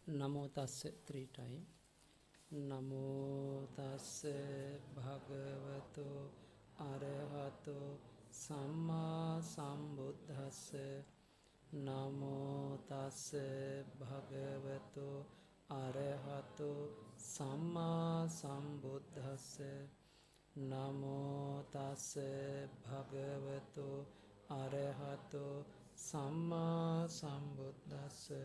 Namo tassa 3 times. Namo tassa bhagavato arahato samma sambuddhassa. Namo tassa bhagavato arahato samma sambuddhassa. Namo tassa bhagavato arahato samma sambuddhassa.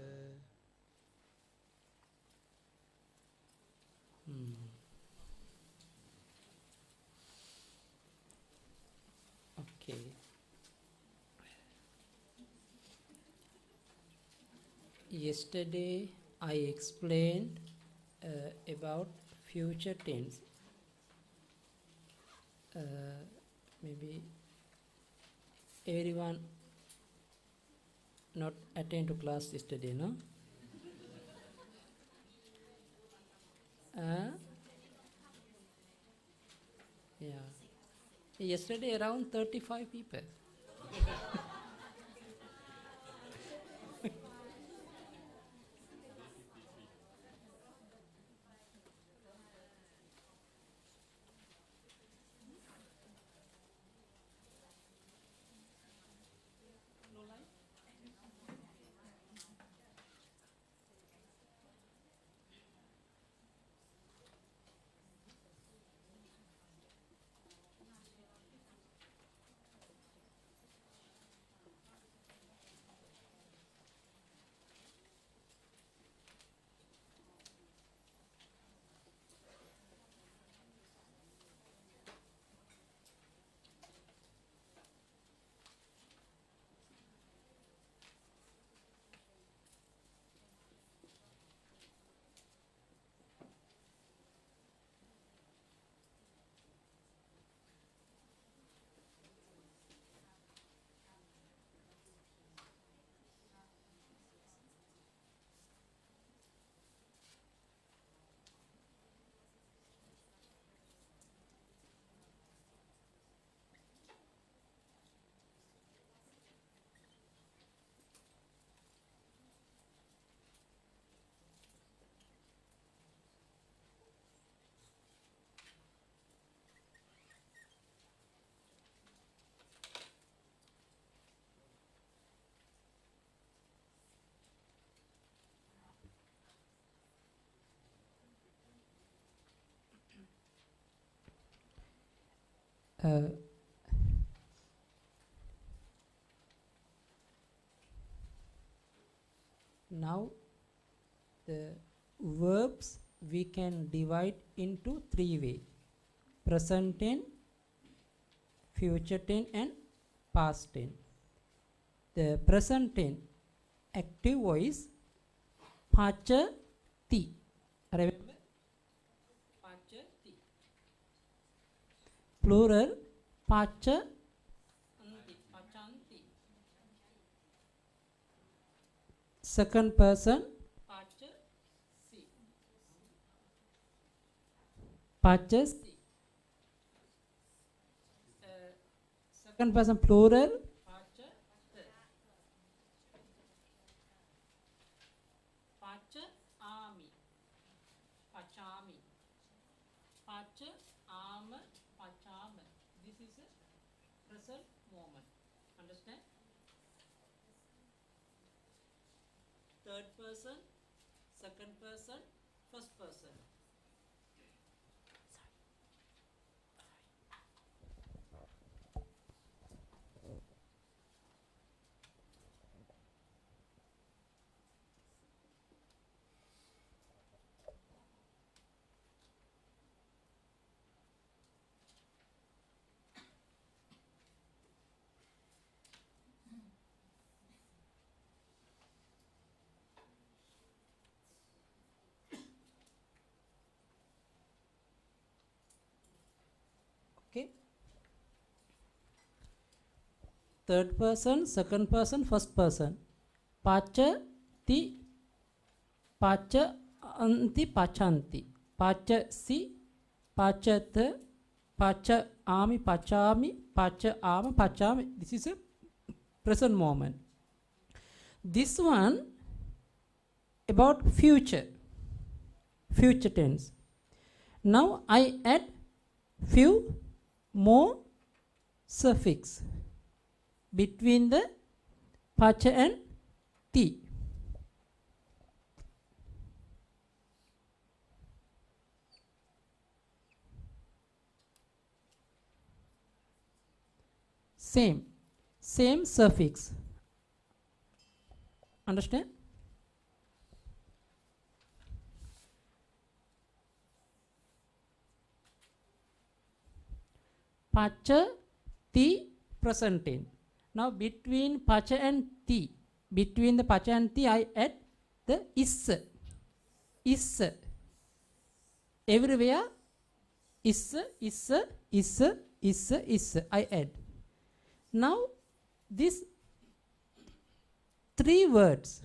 Okay. Yesterday I explained about future tense. Maybe everyone not attend to class yesterday, no? Yeah. Yesterday around 35 people. Now the verbs we can divide into 3 ways: present tense, future tense and past tense. The present tense active voice pachati. Remember? Pachati. Plural pachanti. Pachanti. Second person pachasi. Pachasi. Second person plural pachat. Pachami. Pachami. Pachama. Pachama. This is a present moment. Understand? Third person, second person, first person. Okay. Third person, second person, first person. Pachati, pachanti, pachanti. Pachasi, pachat, pachami, pachami, pachama, pachami. This is a present moment. This one about future tense. Now I add few more suffix between the pacha and ti. Same suffix. Understand? Pacha, ti, present tense. Now between pacha and ti, between the pacha and ti, I add the is. Everywhere is. I add. Now these three words,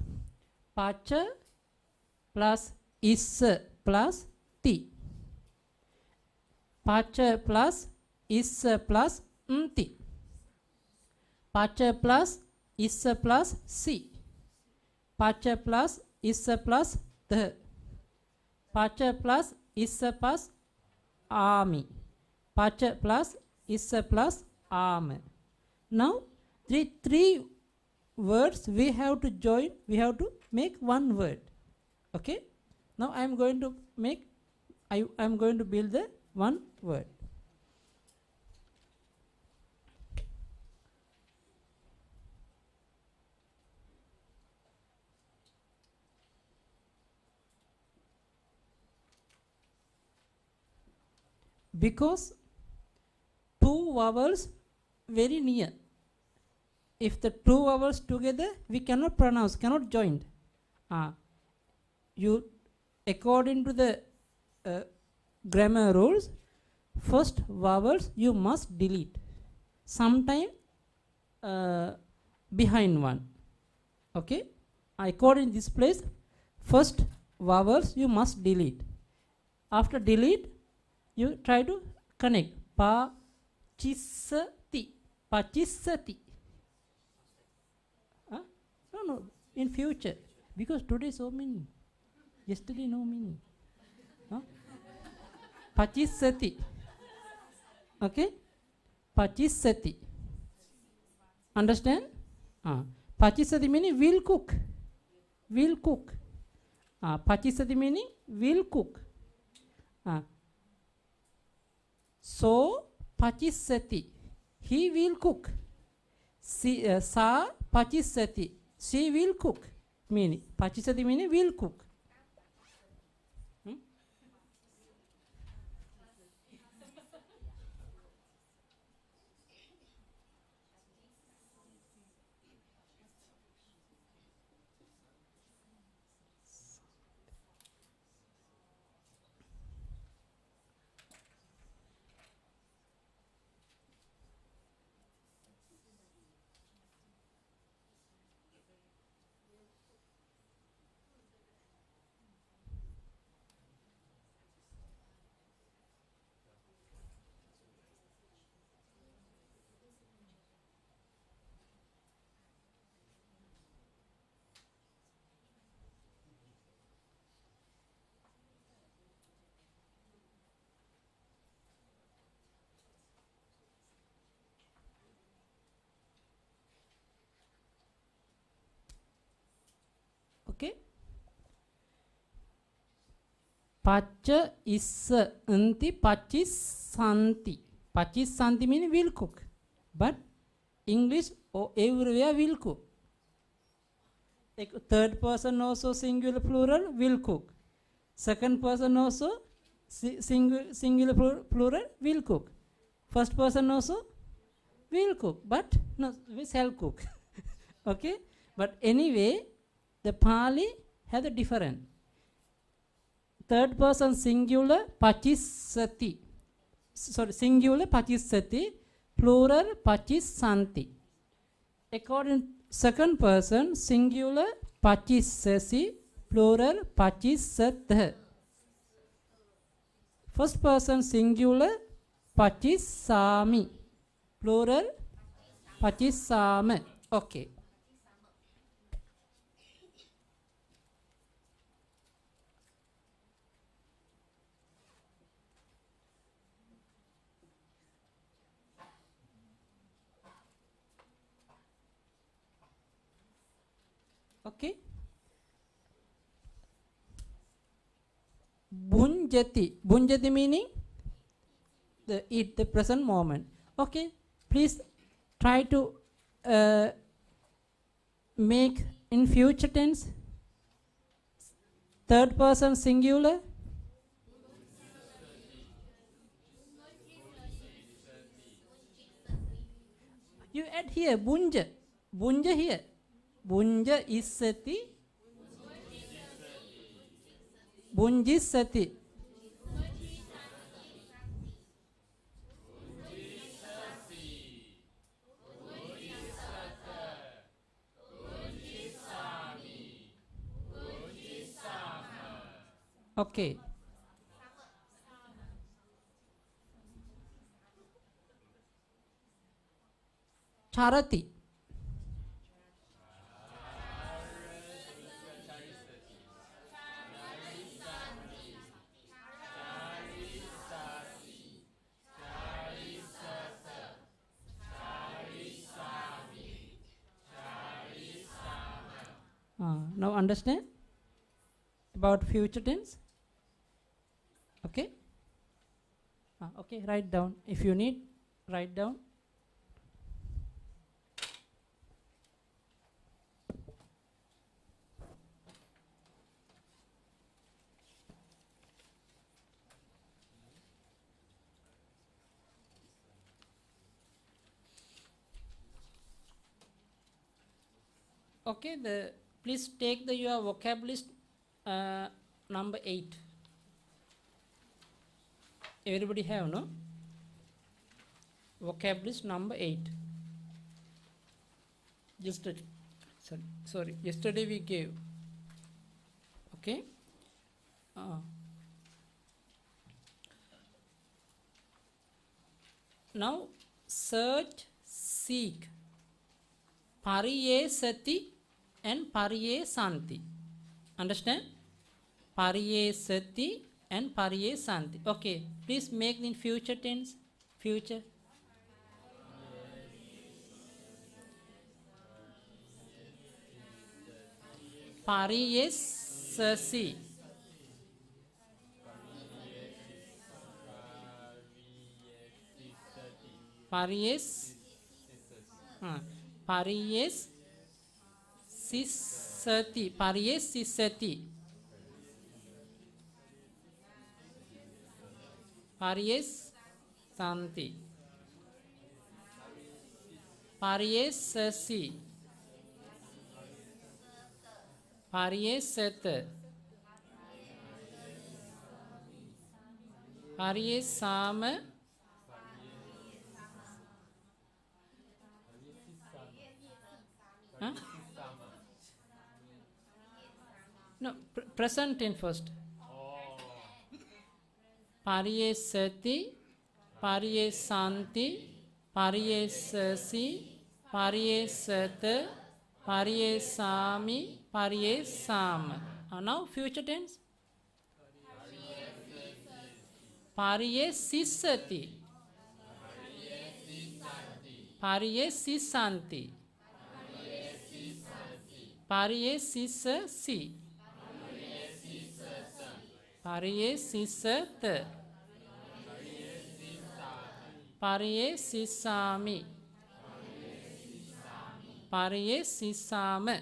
pacha plus is plus ti, pacha plus is plus ti, pacha plus is plus si, pacha plus is plus the, pacha plus is plus ami, pacha plus is plus am. Now three words we have to join, we have to make one word. Okay, now I am going to make, I am going to build the one word. Because two vowels very near, if the two vowels together we cannot pronounce, cannot join. You, according to the grammar rules, first vowels you must delete, sometime behind one. Okay, according to this place, first vowels you must delete. After delete, you try to connect. Pachisati. No, in future. Because today so many. Yesterday no many. Pachisati. Okay? Pachisati. Understand? Pachisati meaning will cook. Will cook. Pachisati meaning will cook. So pachisati, he will cook. Sa pachisati, she will cook. Meaning pachisati meaning will cook. Okay. Pacha is anti pachisanti. Pachisanti means will cook. But English everywhere will cook. Third person also singular plural will cook. Second person also singular plural will cook. First person also will cook. But no, we shall cook. Okay. But anyway, the Pali has a different. Third person singular pachisati. Sorry, singular pachisati, plural pachisanti. According second person singular pachisasi, plural pachisatha. First person singular pachisami, plural pachisama. Okay. Okay. Bhunjati. Bhunjati meaning the present moment. Okay. Please try to make in future tense. Third person singular. You add here bunja. Bunja here. Bunja issati. Bunjissati. Okay. Charati. Now understand about future tense. Okay. Okay, write down. If you need, write down. Okay, please take your vocab list number 8. Everybody have, no? Vocab list number 8. Yesterday we gave. Okay. Now search, seek. Pariyesati and pariyesanti. Understand? Pariyesati and pariyesanti. Okay. Please make in future tense. Future. Pariyesasi. Pariyesisati. Pariyesisati. Pariyesanti. Pariyesasi. Pariyesata. Pariyesama. Huh? No, present tense first. Pariyesati, pariyesanti, pariyesasi, pariyesata, pariyesami, pariyesama. Now future tense. Pariyesisati, pariyesisanti, pariyesisasi, pariyesisata, pariyesisami, pariyesisama.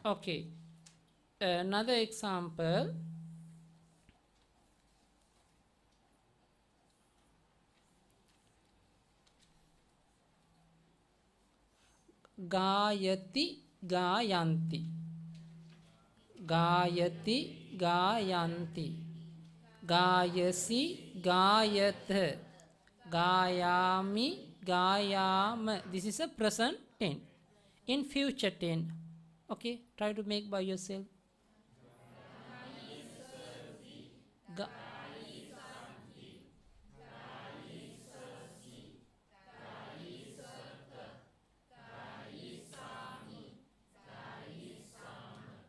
Okay. Another example. Gayati, gayanti. Gayati, gayanti. Gayasi, gayatha. Gayami, gayama. This is a present tense. In future tense. Okay, try to make by yourself.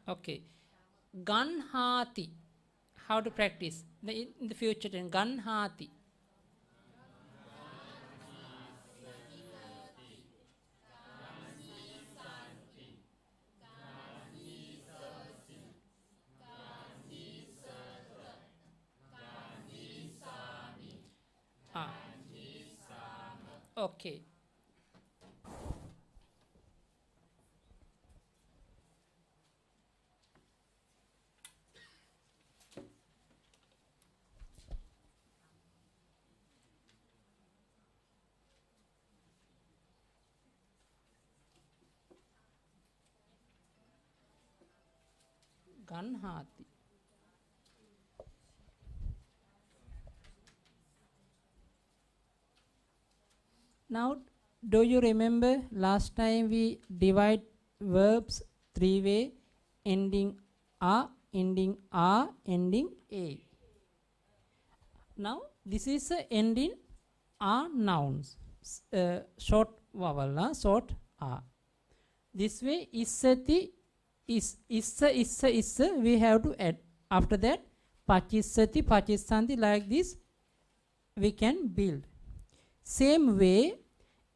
Okay. Ganhati. How to practice? In the future tense. Ganhati. Okay. Ganhati. Now, do you remember last time we divide verbs three way, ending a, ending a, ending a. Now, this is a ending a nouns, short vowel, short a. This way, issati, issa, we have to add. After that, pachissati, pachissanti, like this, we can build. Same way,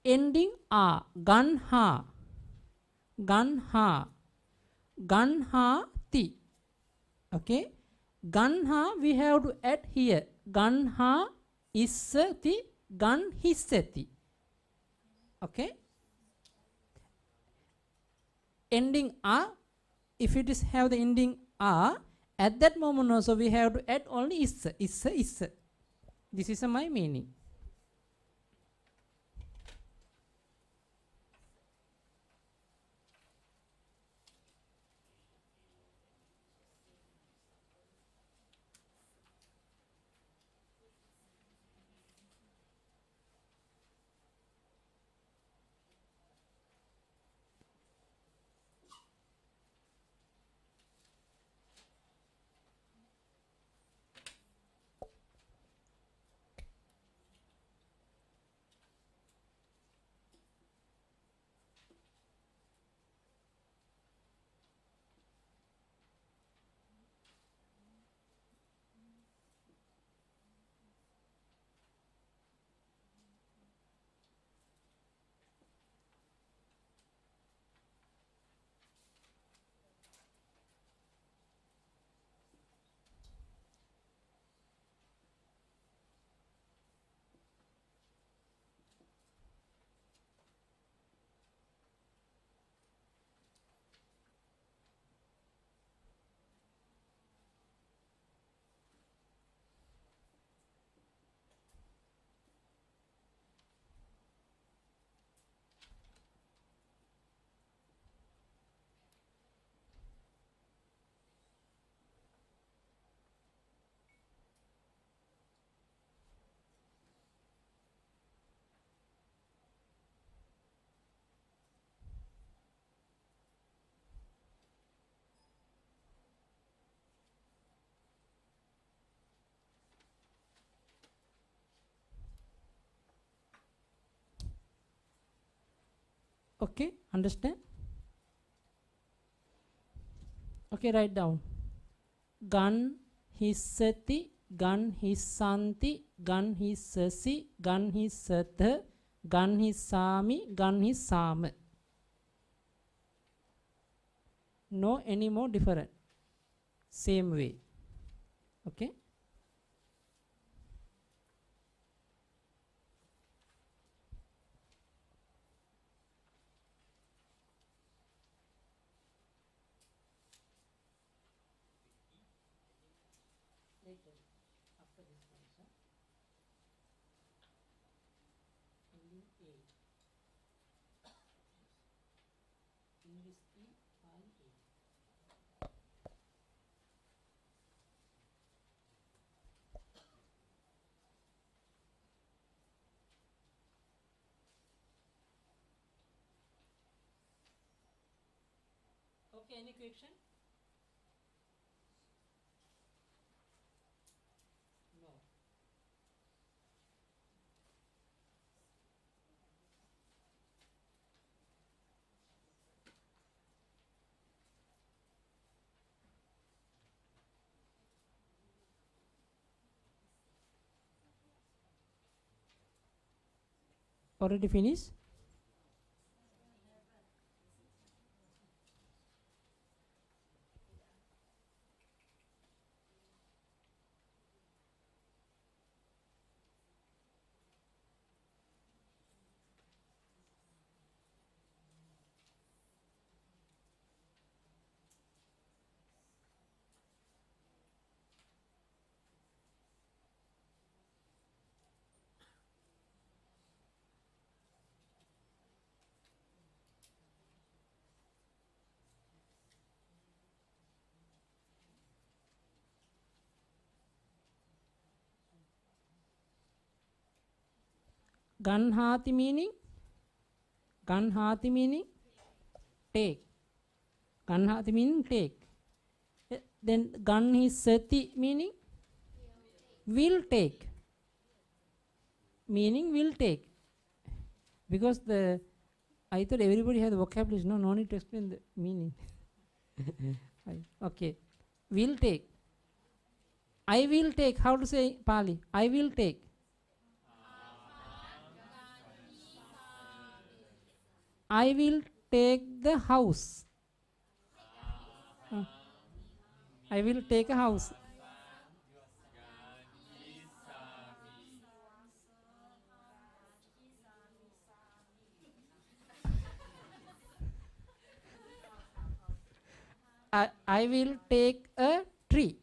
ending a, ganha, ganha, ganhati. Okay, ganha we have to add here. Ganha issati, ganhissati. Okay. Ending a, if it is have the ending a, at that moment also we have to add only issa. This is my meaning. Okay, understand? Okay, write down. Gan hissati, gan hissanti, gan hissasi, gan hissatha, gan hissami, gan hissama. No any more different. Same way. Okay. Later, after this one, sir. Ending A. English E, I, A. Okay, any question? No. Already finished? Ganhati meaning? Ganhati meaning? Take. Ganhati meaning take. Then Ganhisati meaning? Will take. Meaning will take. Because I thought everybody has the vocabulary. No need to explain the meaning. Okay. Will take. I will take. How to say Pali? I will take. I will take the house. I will take a house. I will take a tree.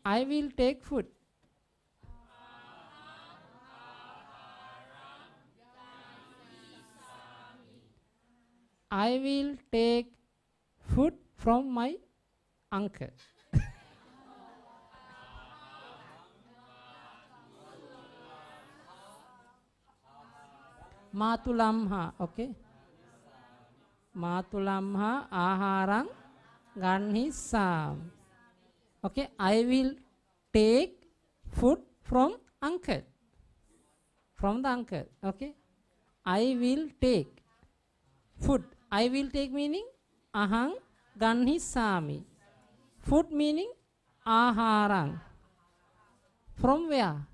I will take food. I will take food from my uncle. Matulamha, okay. Matulamha aharang ganhisam. Okay, I will take food from uncle. From the uncle, okay. I will take food. I will take meaning ahang ganhisami. Food meaning aharang. From where?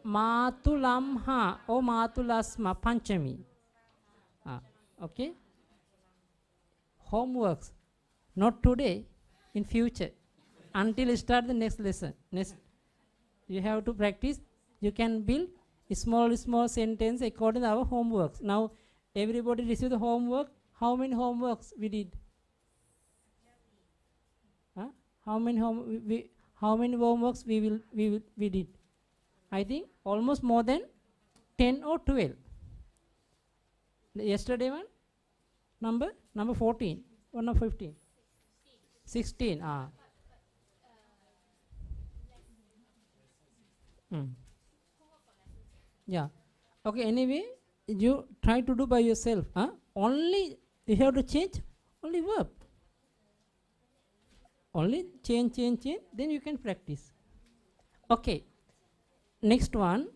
Matulamha or Matulasma Panchami. Okay. Homeworks. Not today, in future. Until you start the next lesson. Next, you have to practice. You can build a small sentence according to our homeworks. Now, everybody received the homework. How many homeworks we did? How many homeworks we did? I think almost more than 10 or 12. Yesterday one? Number 14 or number 15? 16. Yeah. Okay, anyway, you try to do by yourself. Only you have to change only verb. Only change, then you can practice. Okay. Next one.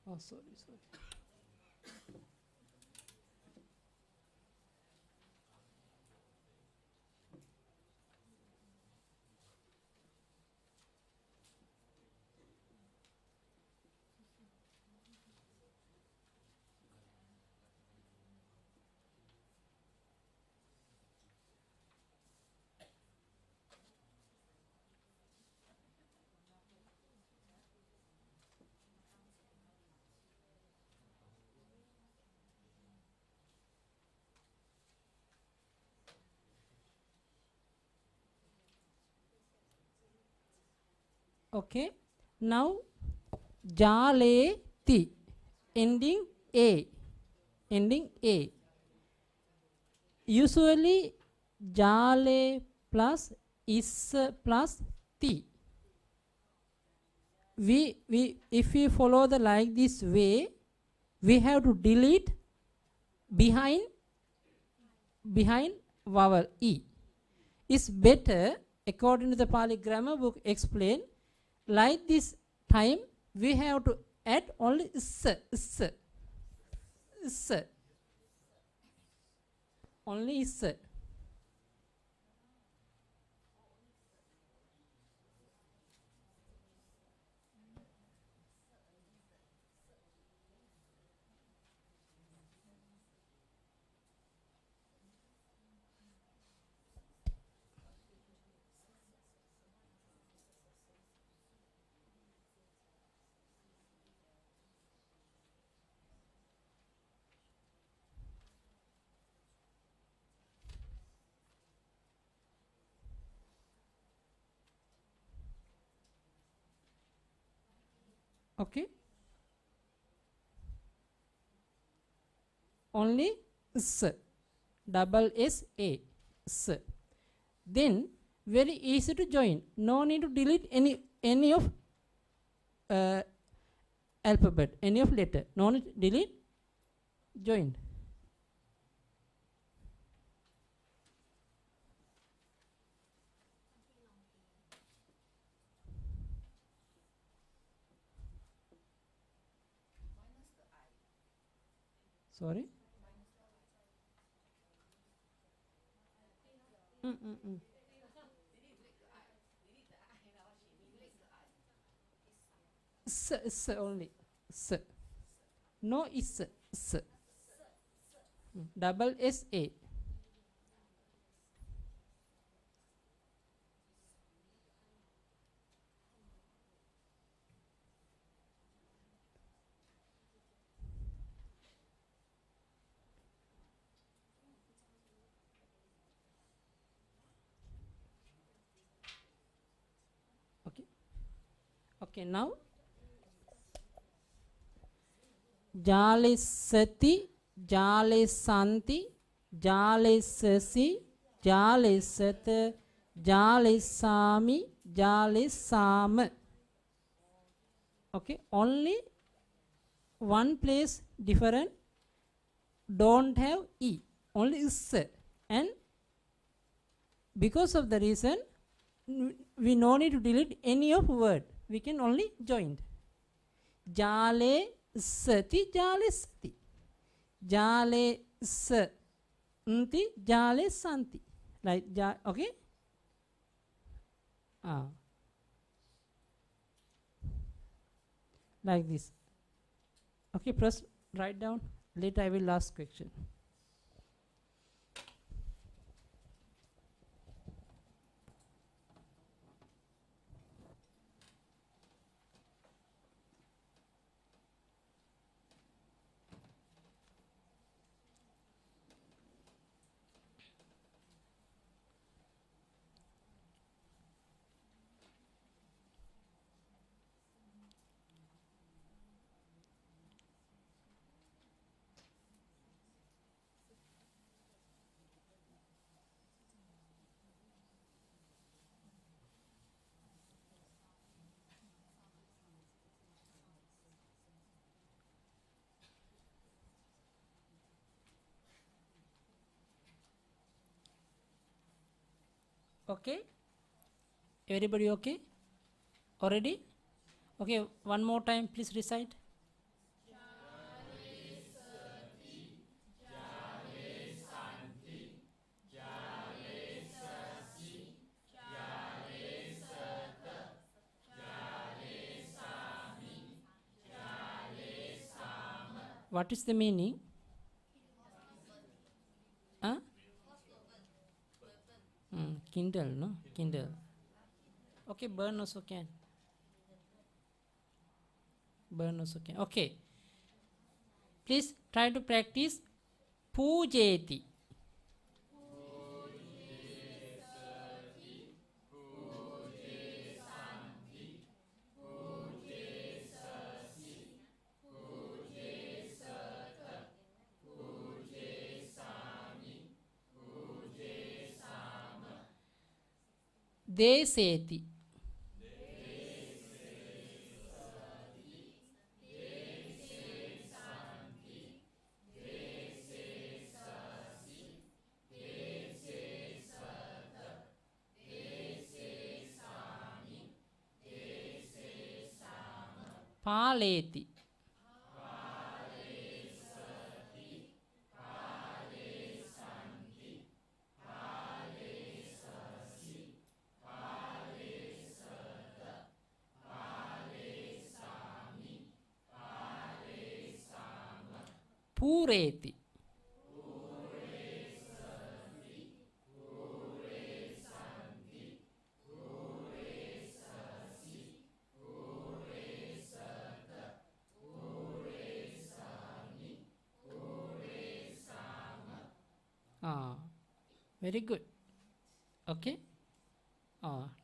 Oh, sorry. Okay. Now, jaleti, ending A. Usually, jale plus is plus ti. If we follow the like this way, we have to delete behind vowel E. It's better, according to the Pali grammar book explain, like this time we have to add only is. Only is. Okay. Only s. Double S A. S. Then very easy to join. No need to delete any of alphabet, any of letter. No need to delete. Join. Sorry. S only. S. No is. S. Double S A. Okay. Okay, now Jalisati, Jalisanti, Jalisasi, Jalisata, Jalisami, Jalisam. Okay, only one place different, don't have E, only is. And because of the reason, we no need to delete any of word. We can only join. Jale sati, jale sati. Jale santi, jale santi. Like okay. Like this. Okay, press write down. Later I will ask question. Okay, everybody okay already? Okay, one more time please recite. What is the meaning? Kindle, no? Kindle. Okay, burn also can. Burn also can. Okay. Please try to practice Pujeti. Deseti. Paleti. Pureti. Very good. Okay.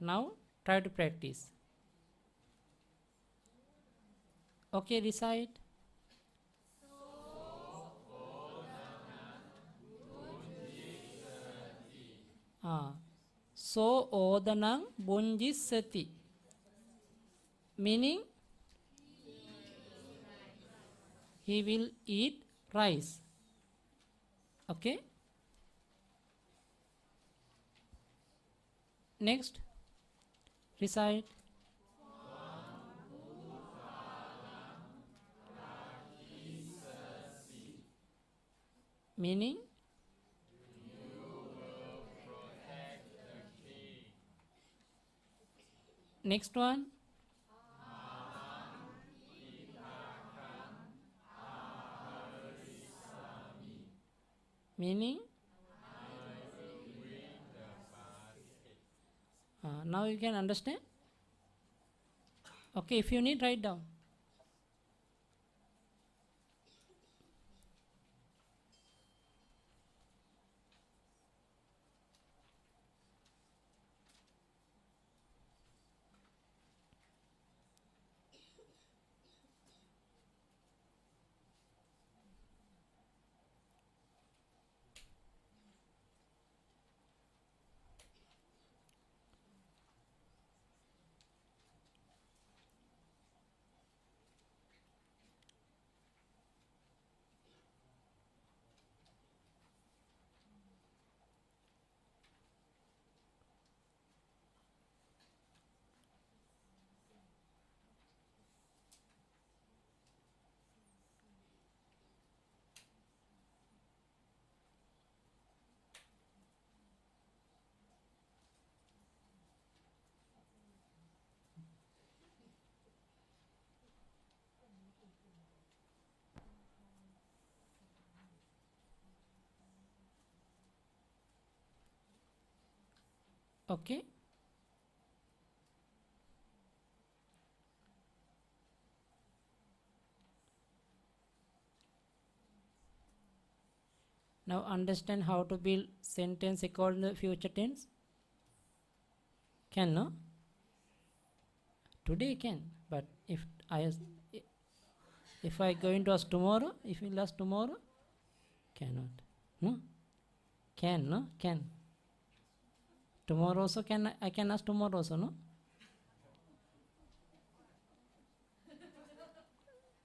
Now try to practice. Okay, recite. So odanang bunjissati. Meaning he will eat rice. Okay. Next, recite. Meaning next one. Meaning now you can understand. Okay, if you need, write down. Okay. Now understand how to build sentence according to future tense. Can, no? Today can, but if I going to ask tomorrow, if you ask tomorrow, cannot. No? Can, no? Can. Tomorrow also can, I can ask tomorrow also, no?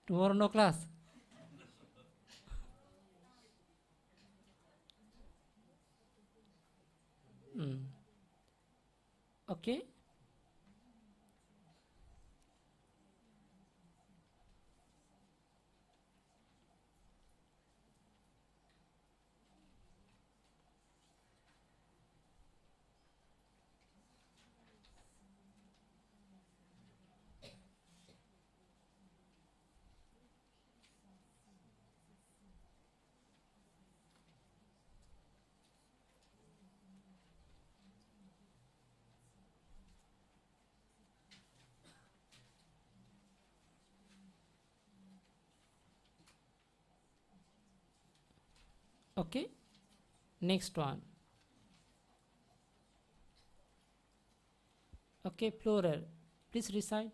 Tomorrow no class. Okay. Okay. Next one. Okay, plural. Please recite.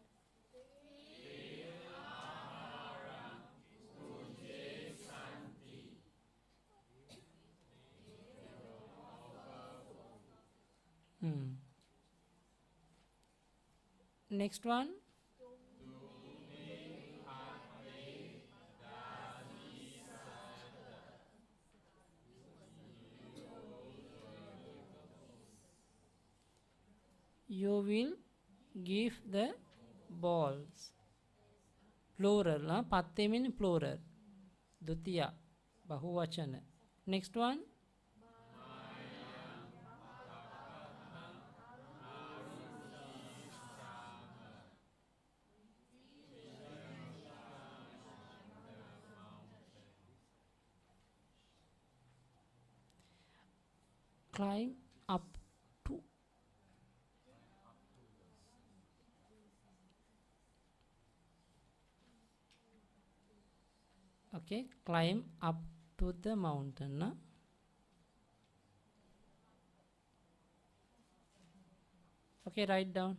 Next one. You will give the balls. Plural. Patte means plural. Dutiya. Bahuvachana. Next one. climb up to. Okay, climb up to the mountain. Na? Okay, write down.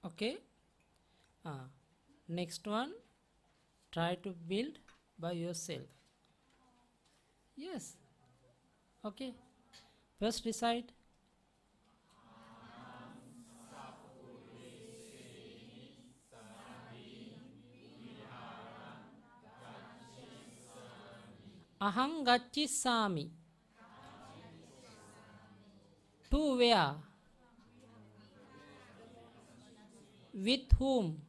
Okay. Next one, try to build by yourself. Yes. Okay. First decide. Aham gachisami. To where? With whom?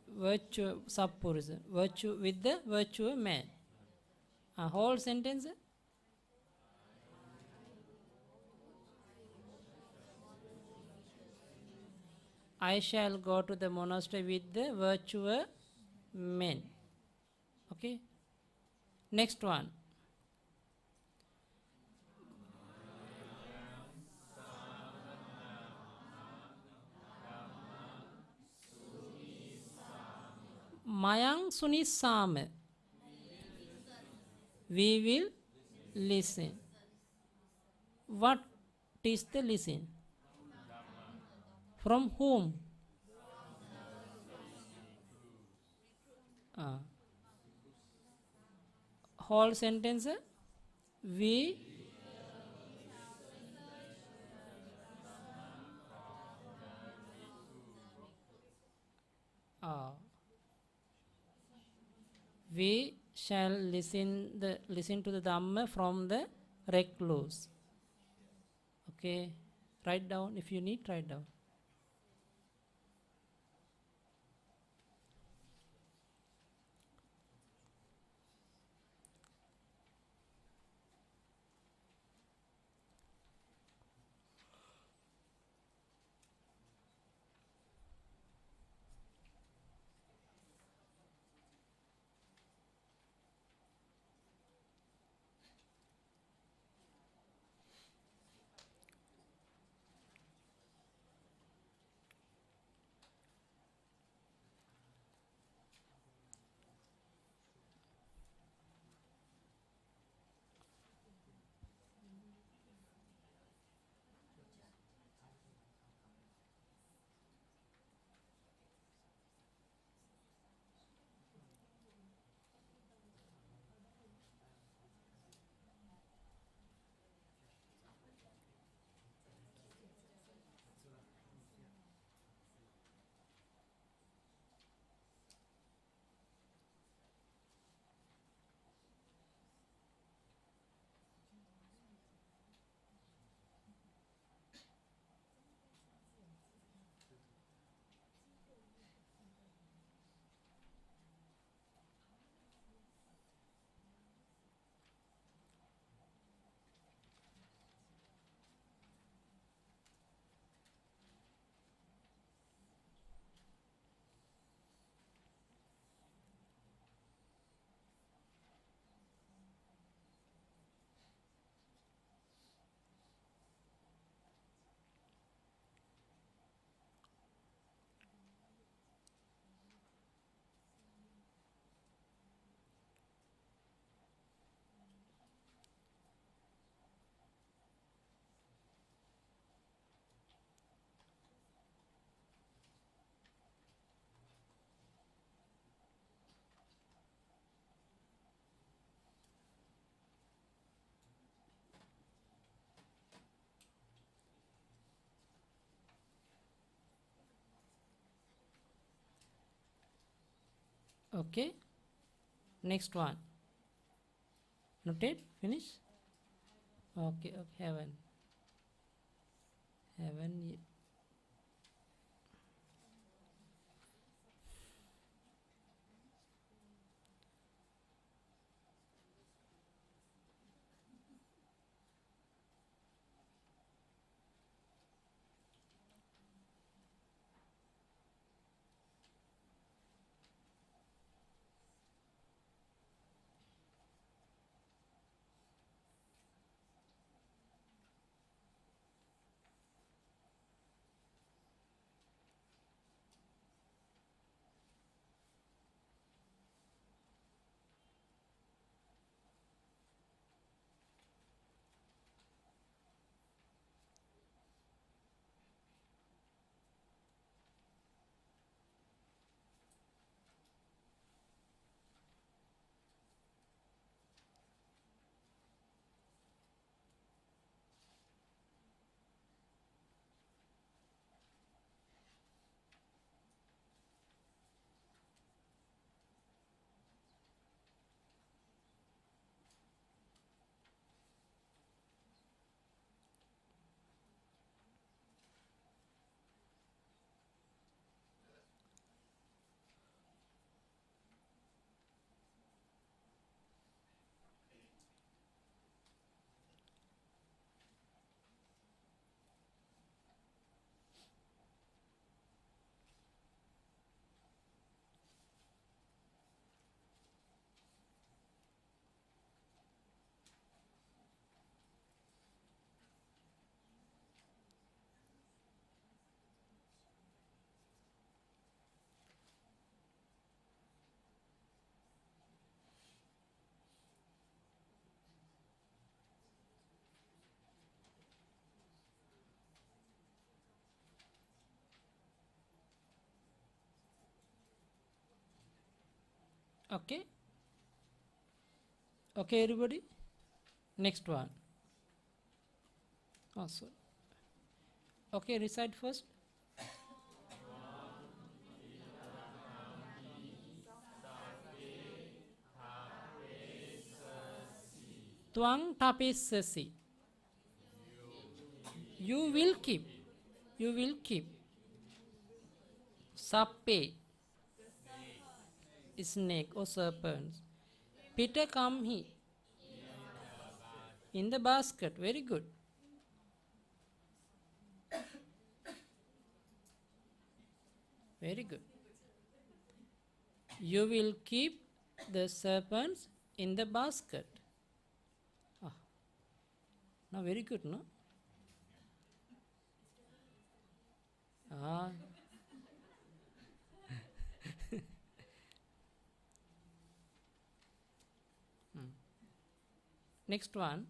Virtue Sappurusha. Virtue with the virtue man. A whole sentence. I shall go to the monastery with the virtue men. Okay. Next one. Mayang sunisame. We will listen. What is the listen? From whom? Whole sentence. We we shall listen to the Dhamma from the recluse. Okay, write down if you need. Write down. Okay. Next one. Noted. Finish. Okay. Okay. Heaven. Heaven. Okay. Okay, everybody. Next one. Also. Okay, recite first. Twang tapissasi. You will keep. You will keep. Sappe. Snake or serpents. Peter come he. In the basket. Very good. Very good. You will keep the serpents in the basket. Ah. Now very good, no? Ah. Next one.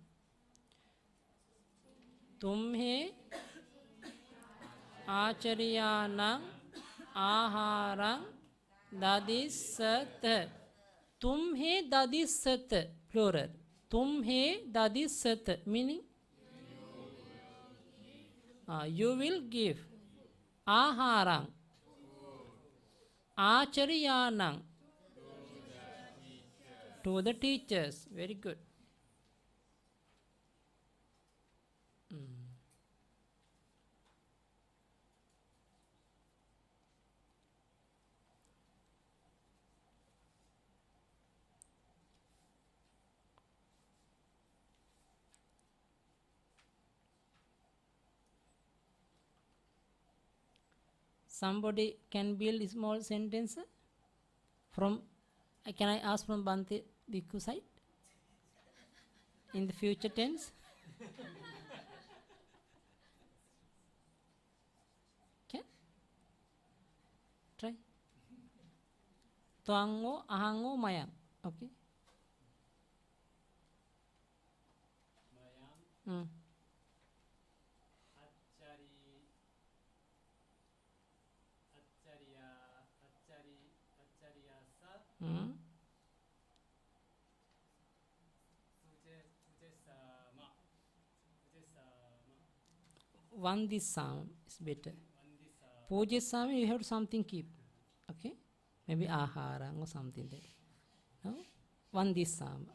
Tumhe आचर्याणां आहारं ददिशत. तुम्हे ददिशत plural. तुम्हे ददिशत meaning you will give. आहारं आचर्याणां to the teachers. Very good. Somebody can build a small sentence from, can I ask from Bhante Bhikkhu side? In the future tense? Can? Try. Twango, ahango, mayam. Okay. Mayam. Vandisam is better. Pujesam you have something keep. Okay. Maybe aharang or something there. No? Vandisam.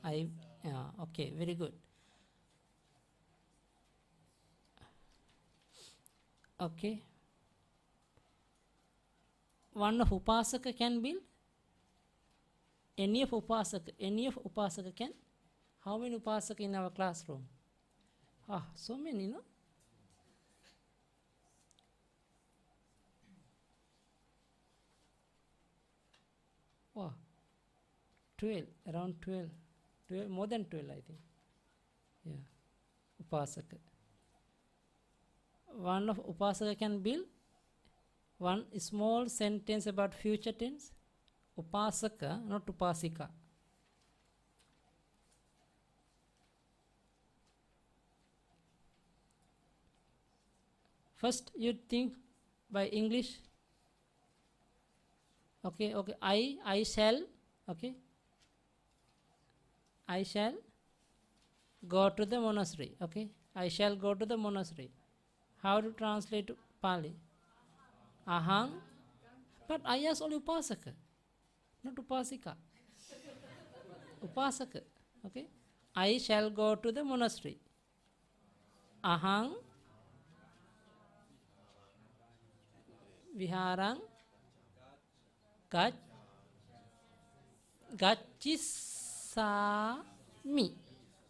Okay, very good. Okay. One of Upasaka can build? Any of Upasaka can? How many Upasaka in our classroom? So many, no? Wow. 12, around 12. 12, more than 12, I think. Yeah. Upasaka. One of Upasaka can build one small sentence about future tense. Upasaka, not Upasika. First, you think by English. Okay. I shall. Okay. I shall go to the monastery. Okay. I shall go to the monastery. How to translate to Pali? Ahang. But I asked only Upasaka, not Upasika. Upasaka. Okay. I shall go to the monastery. Ahang viharang gachisami.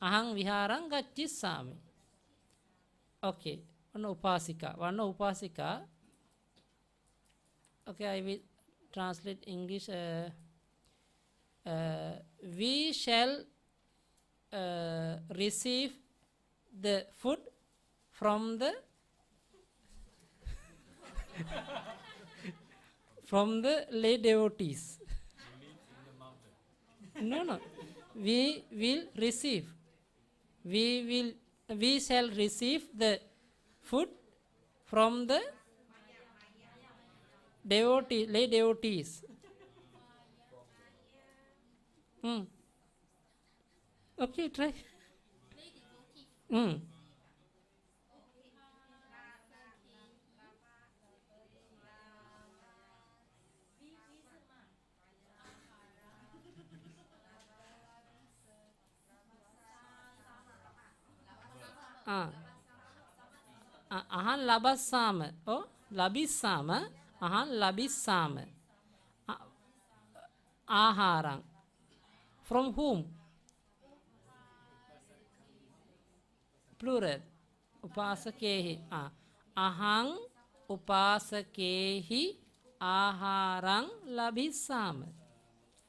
Ahang viharang gachisami. Okay. One upasika. Okay, I will translate English. We shall receive the food from the from the lay devotees. No. We shall receive the food from the lay devotees. Okay, try. Ahan labasama. Oh, labisama. Ahan labisama. Aharang. From whom? Plural. Upasakehi. Ahang upasakehi aharang labisama.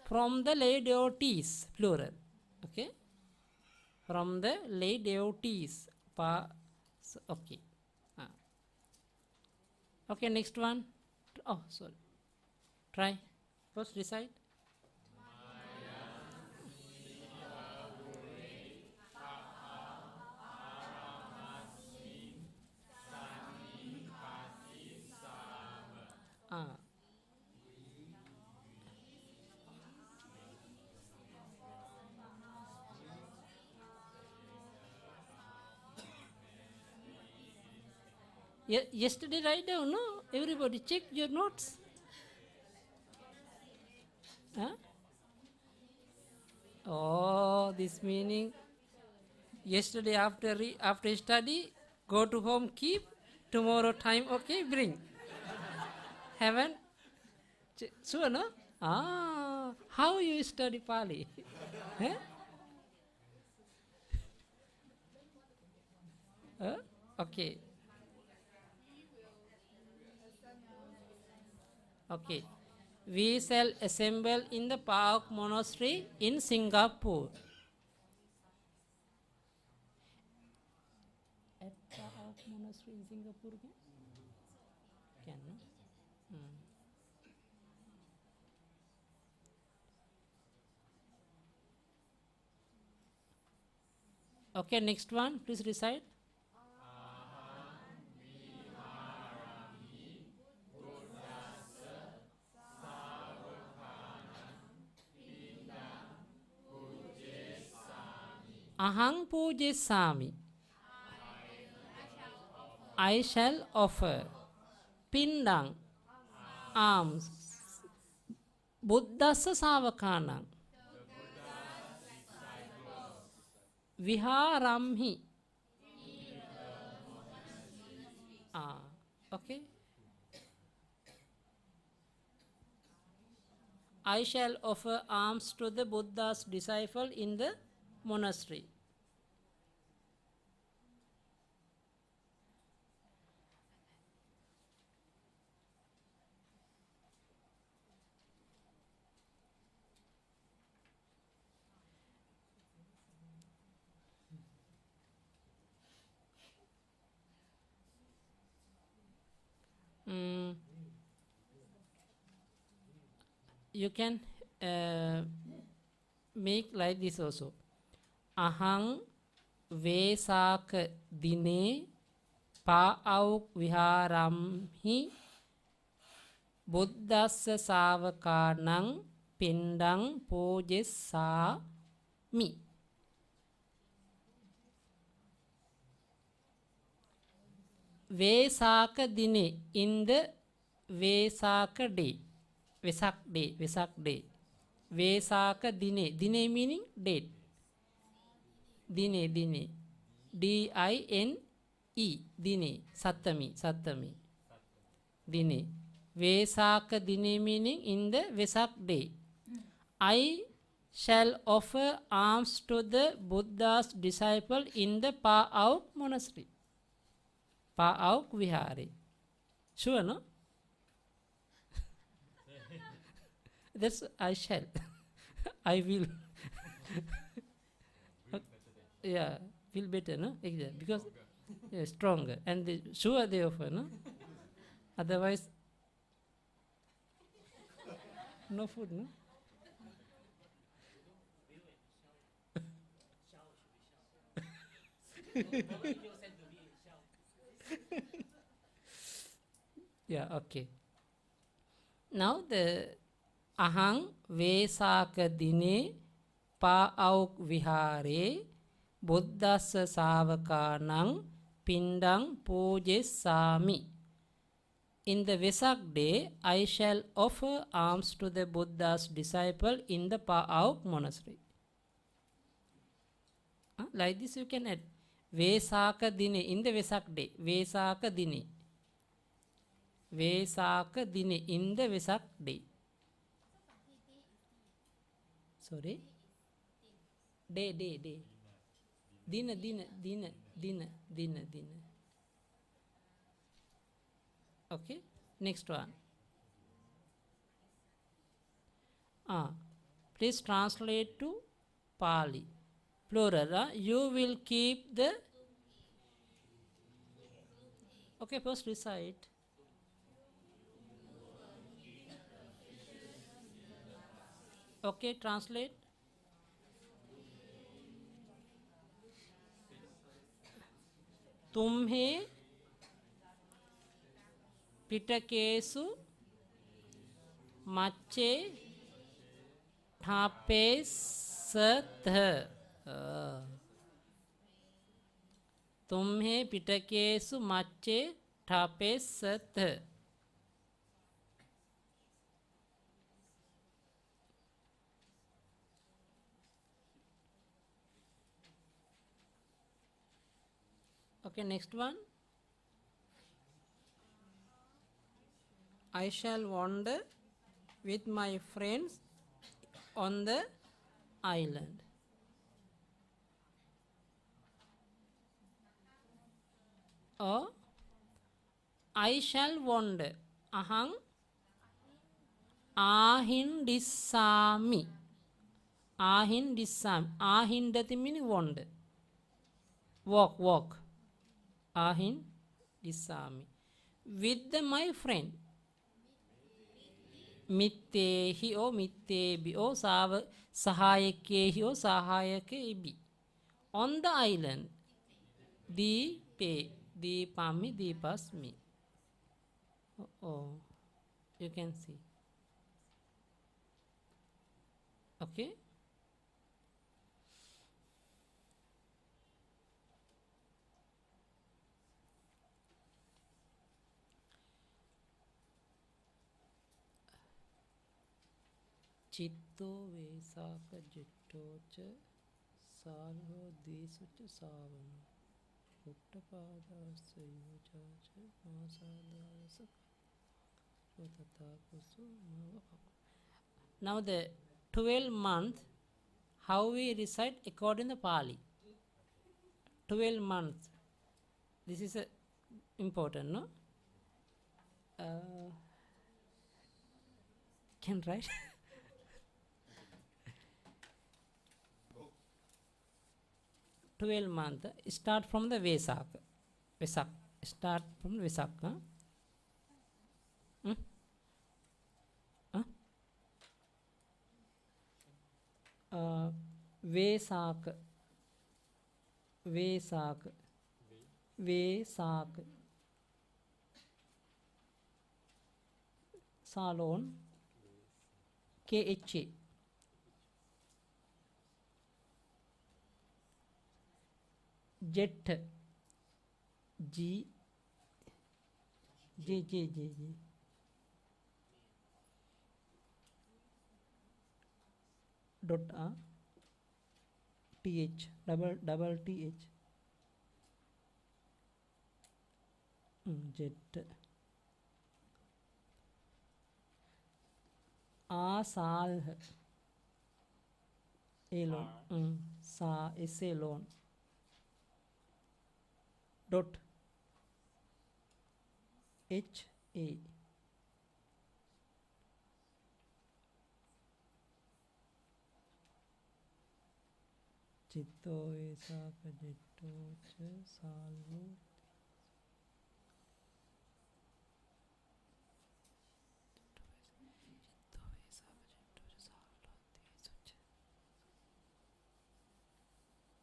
From the lay devotees. Plural. Okay. From the lay devotees. Okay. Okay, next one. Oh, sorry. Try. First recite. Yesterday write down, no? Everybody check your notes. Oh, this meaning yesterday after study, go to home, keep, tomorrow time, okay, bring. Haven't? Sure, no? How you study Pali? Okay. Okay. We shall assemble in the Park Monastery in Singapore. At Park Monastery in Singapore? Can, no? Okay, next one. Please recite. Ahang pujesami. I shall offer. Pindang. Alms. Buddhassa Savakānaṁ Viharamhi. Okay. I shall offer alms to the Buddha's disciple in the monastery. You can make like this also. Ahang Vesaka Dine Pa'auk Viharamhi Buddhassa Savakānaṁ Pindang Pojessāmi. Vesaka Dine, in the Vesaka day. Vesak day, Vesak day. Vesaka Dine, Dine meaning date. Dine, Dine. D-I-N-E, Dine, Sattami, Sattami. Dine. Vesaka Dine meaning in the Vesak day. I shall offer alms to the Buddha's disciple in the Pa'auk monastery. Pa'auk Vihare. Sure, no? That's I shall. I will. Yeah, feel better, no? Exactly. Because yeah, stronger. And sure they offer, no? Otherwise, no food, no? Yeah, okay. Now the Ahang Vesaka Dine Pa'auk Vihare Buddhassa Savakānaṁ Pindang Pojessāmi. In the Vesak day, I shall offer alms to the Buddha's disciple in the Pa'auk monastery. Like this you can add. Vesaka Dine, in the Vesak day. Vesaka Dine. Vesaka Dine, in the Vesak day. Sorry? Day. Dina. Okay, next one. Please translate to Pali. Plural. You will keep the. Okay, first recite. Okay, translate. तुम्हें पिटकेसु मच्चे ठापे सत. तुम्हें पिटकेसु मच्चे ठापे सत. Okay, next one. I shall wander with my friends on the island. Or I shall wander. Ahang ahindissami. Ahindissami. Ahindati means wander. Walk. Ahindissami. With my friend. Mittehi or mittebi or sahayakehi or sahayakebi. On the island. Deepami, deepasmi. You can see. Okay. चित्तो Vesak जिट्टोच सालो दीसुच सावनो पुट्टपादास्य योजाच मासादास तथा कुसु Now the 12 month, how we recite according to Pali. 12 months. This is important, no? Can write. $12 month start from the Vesak. Vesak start from Vesak. Huh? Hmm? Huh? Vesak. Vesak. Vesak. Salon. KHA. Jet. G. J. J. J. J. Dot TH. Double TH. Jet. Saal. Alone. Sa is alone. Dot H A. चित्तो Vesak जिट्टोच सालो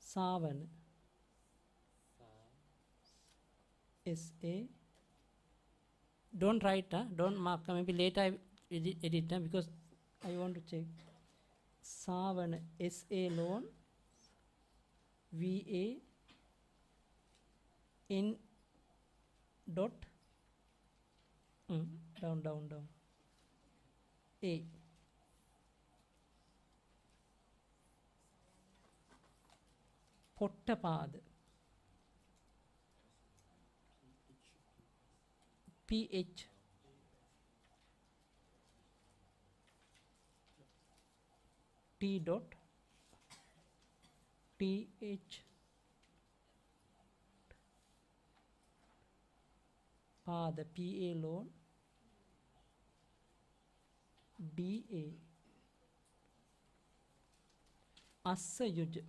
सावन SA. Don't write, don't mark. Maybe later I edit because I want to check. Savan SA loan VA in dot down A. Pottapad PH T dot TH Pad PA loan DA Assa Yuj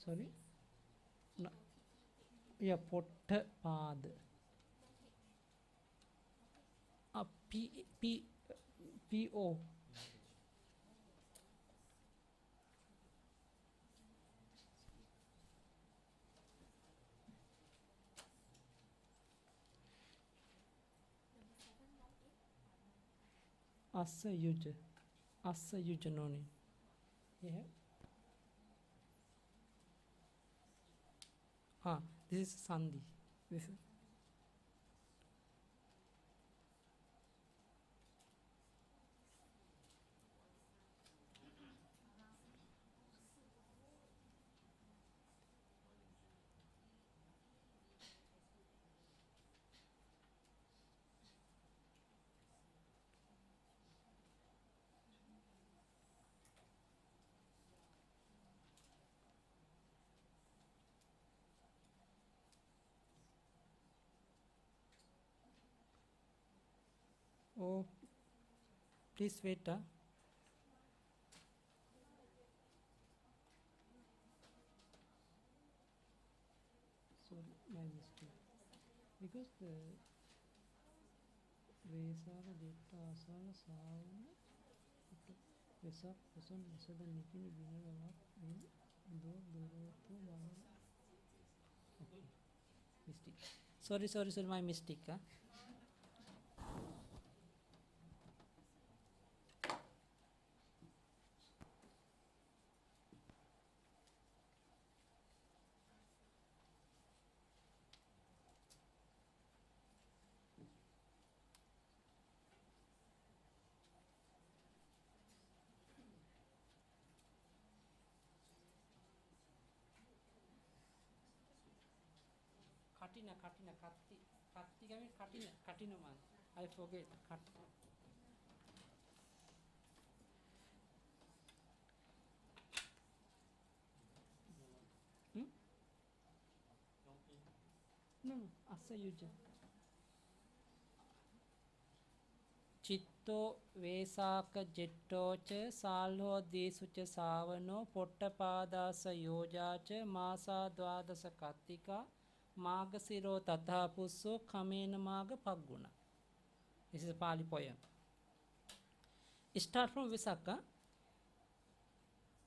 Sorry. No. Yeah, Pottapad. P-O. Assa Yuja Noni. Yeah. This is Sandhi. This is Oh, please wait. Sorry, my mistake. Because the Vesala Jetta Asala Savana Vesak Person Masada Nikini Vinava Do Duroto Bala. Okay, mistake. Sorry, my mistake. Katina man. I forget. No, Assa Yuja. Chitto Vesaka Jettocha Salho Desucha Savano Pottapadasa Yojacha Masa Dwadasa Kattika Magasiro Tathapusso Kamena Maga Paguna. This is a Pali poem. Start from Visaka.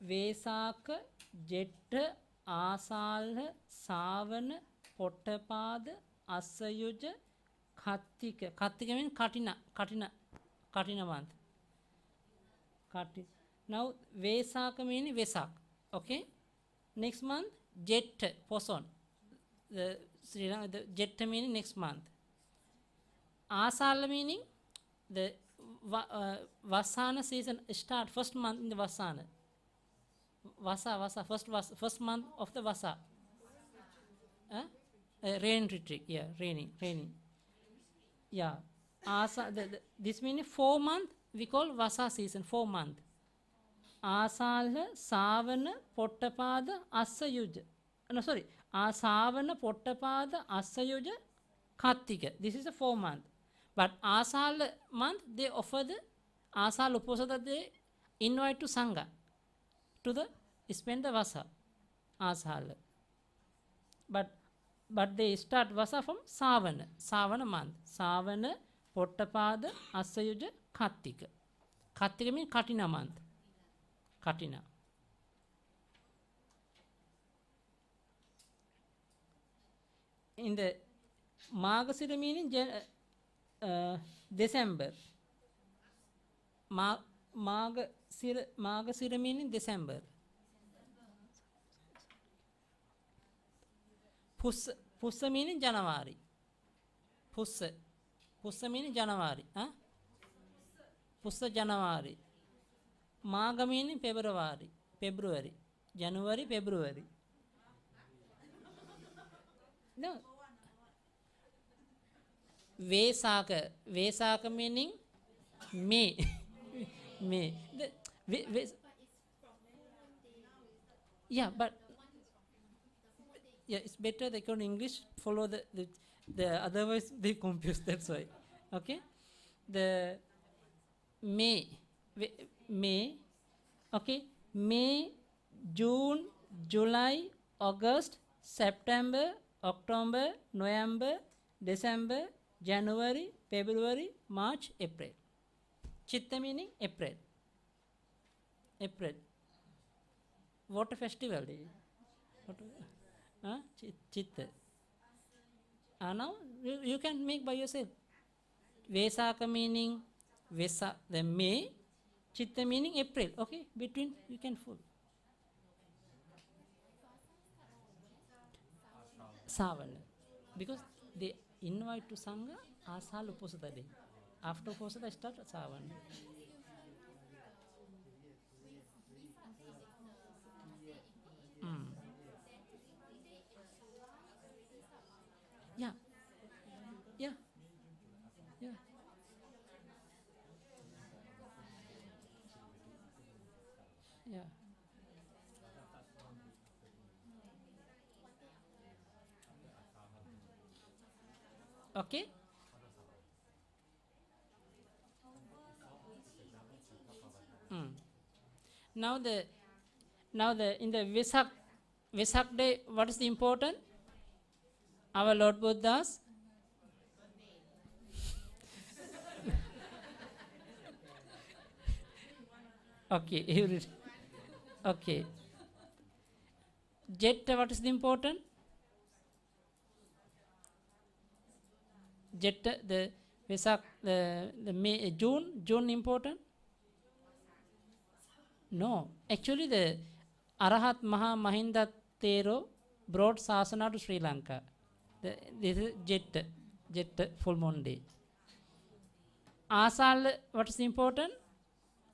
Vesaka Jetta Asal Savan Pottapad Asayuja Kattika. Kattika means Katina month. Now Vesaka means Vesak. Okay. Next month Jet Poson. The Jet meaning next month. Asala meaning the Vasana season start first month in the Vasana. Vasa first month of the Vasa. Rain retreat, yeah, raining. Yeah. This means 4 months we call Vasa season, 4 months. Asalha, Savana, Pottapada, Asayuja. No, sorry. Asavana, Pottapada, Asayuja, Kartika. This is a 4 month. But Asal month they offer the Asal Uposada, they invite to Sangha to the spend the Vasa. Asal. But they start Vasa from Savana month. Savana, Pottapada, Asayuja, Kartika. Kartika means Katina month. Katina. In the Magasira meaning December. Magasira meaning December. Pussa meaning January. Pussa meaning January. Pussa January. Maga meaning February. January, February. No. Vesaka meaning May. May. Yeah, but yeah, it's better they can English follow the otherwise they confuse. That's why. Okay. The May. Okay. May, June, July, August, September, October, November, December, January, February, March, April. Chitta meaning April. April. What a festival day. Chitta. Now you can make by yourself. Vesaka meaning the May. Chitta meaning April. Okay, between you can full. Savana. Because they invite to Sangha Asal Uposada day. After Uposada start Savana. Yeah. Yeah. Yeah. Yeah. Okay. Mm. Now the in the Vesak day, what is the important? Our Lord Buddha's okay, you read. Okay. Jet, what is the important? Jet, the Vesak, the May, June important? No, actually the Arahat Maha Mahinda Thero brought Sasana to Sri Lanka. This is Jet full moon day. Asal, what is important?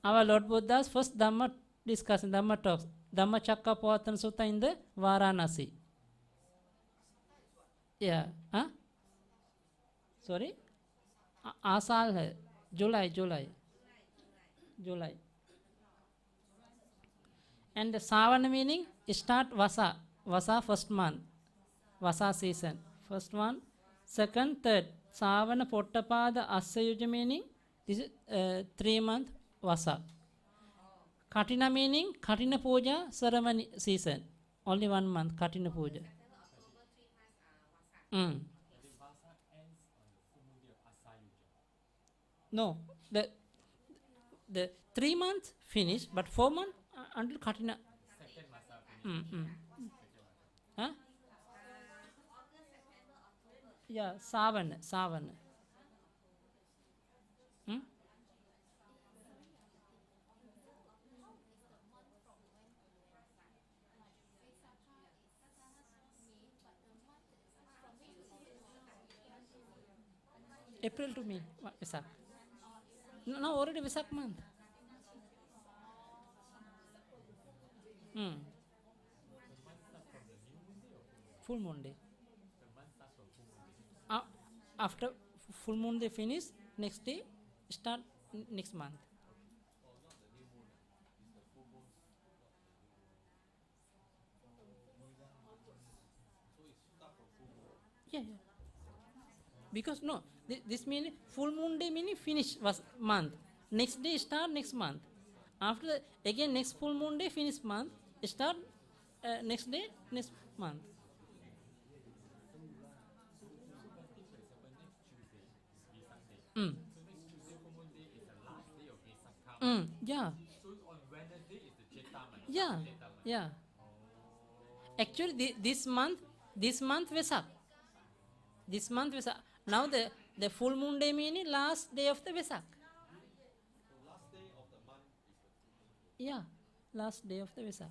Our Lord Buddha's first Dhamma discussion, Dhamma talks, Dhamma Chakkapawatana Sutta in the Varanasi. Yeah. Huh? Sorry? Asal hai. July. And the Savana meaning start Vasa. Vasa first month. Vasa season. First one. Second, third. Savana Pottapada Asayuja meaning this is 3 month Vasa. Katina meaning Katina Puja ceremony season. Only 1 month Katina Puja. No, the 3 months finished, but 4 months until Katina. Huh? Yeah, Savana. April to May, Vesak. No, already Vesak month. Full moon day. After full moon day finish, next day start next month. Yeah. Because no, this means full moon day meaning finish was month. Next day start next month. After that, again next full moon day finish month. Start next day next month. Yeah. Yeah. Actually, this month Vesak. This month Vesak. Now the full moon day meaning last day of the Vesak. Yeah, last day of the Vesak.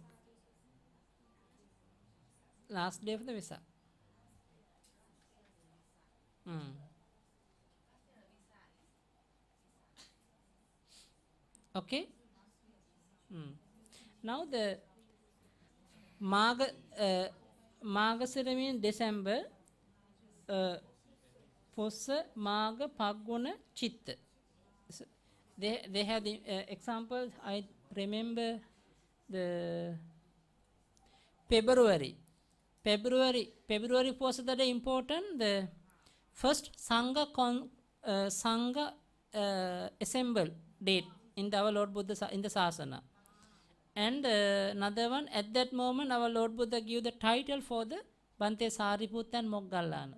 Last day of the Vesak. Okay. Now the Magasira means December. Possa Maga Paguna Chitta. So they have the example. I remember the February Possa that is important. The first Sangha assemble date in the our Lord Buddha in the Sasana. And another one, at that moment our Lord Buddha gave the title for the Bante Sariputta and Moggallana,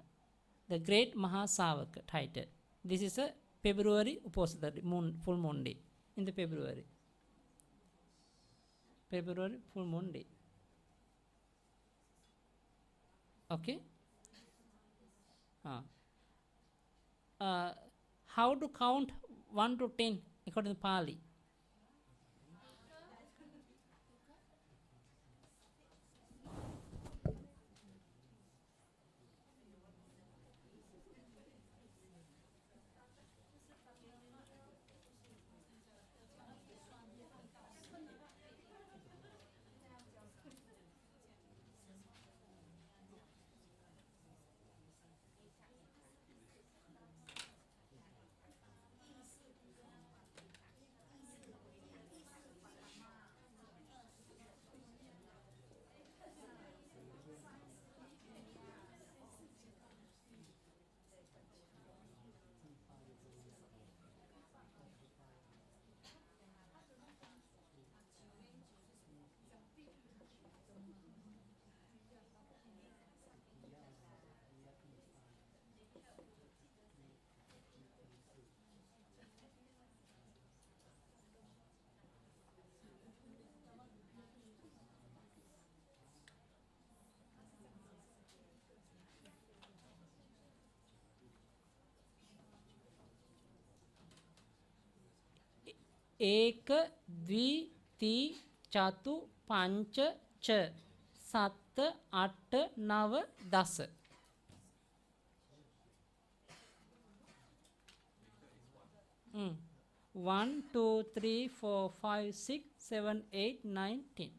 the great Mahasavaka title. This is a February Uposatari, moon, full moon day, in the February. February full moon day. Okay? How to count 1 to 10 according to Pali? एक द्वि ती चतु पंच च सत अट्ठ नव 10. 1 2 3 4 5 6 7 8 9 10.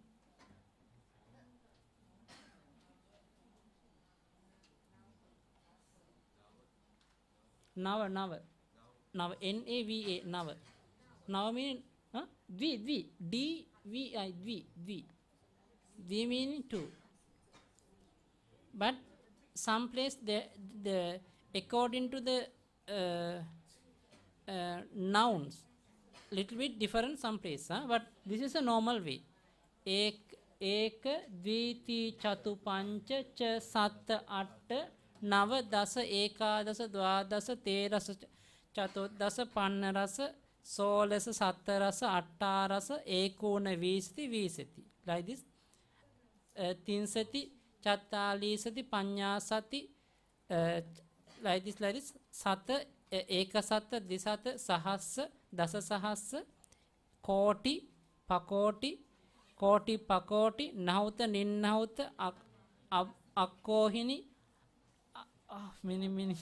Nava nava NAVA nava. Now mean dvi DVI dvi meaning two. But some place the according to the nouns little bit different some place, but this is a normal way. एक द्विती चतु पंच च सत अट्ठ नव 10 एकादश द्वादश तेरस चतुर्दश पन्नरस 16 17 18 एकोन 20 20. Like this. Tinsati චත්තාලීසති පඤ්ඤාසති like this සත ඒකසත දිසත සහස්ස දසසහස්ස කෝටි පකෝටි කෝටි පකෝටි නහුත නින්නහුත අක්කෝහිනි මිනි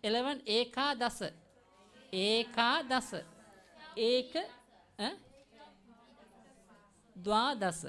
11 ඒකාදස ඒක द्वादश.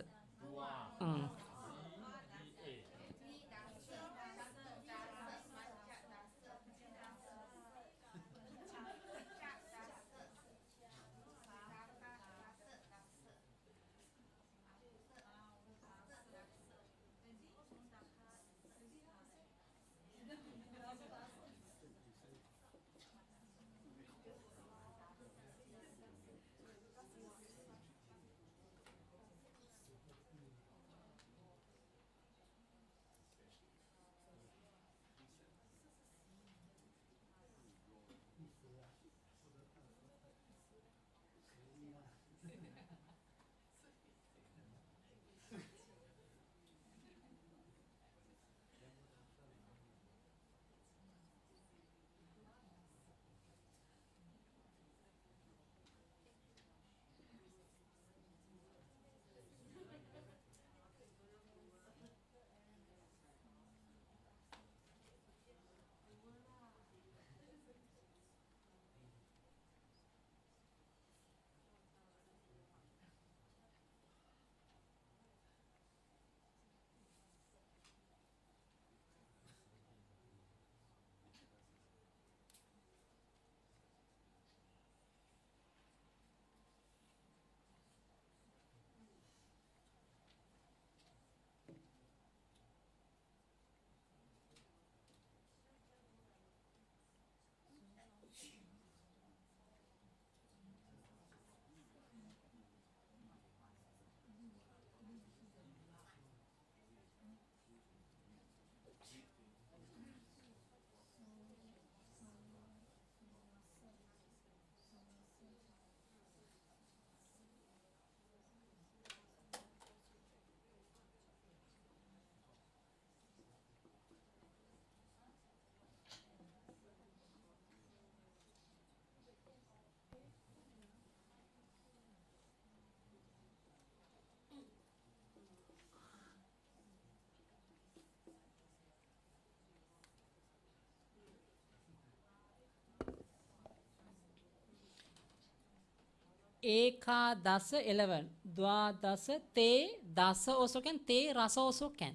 Ekadasa 11. Dwadasa te dasa also can. Te rasa also can.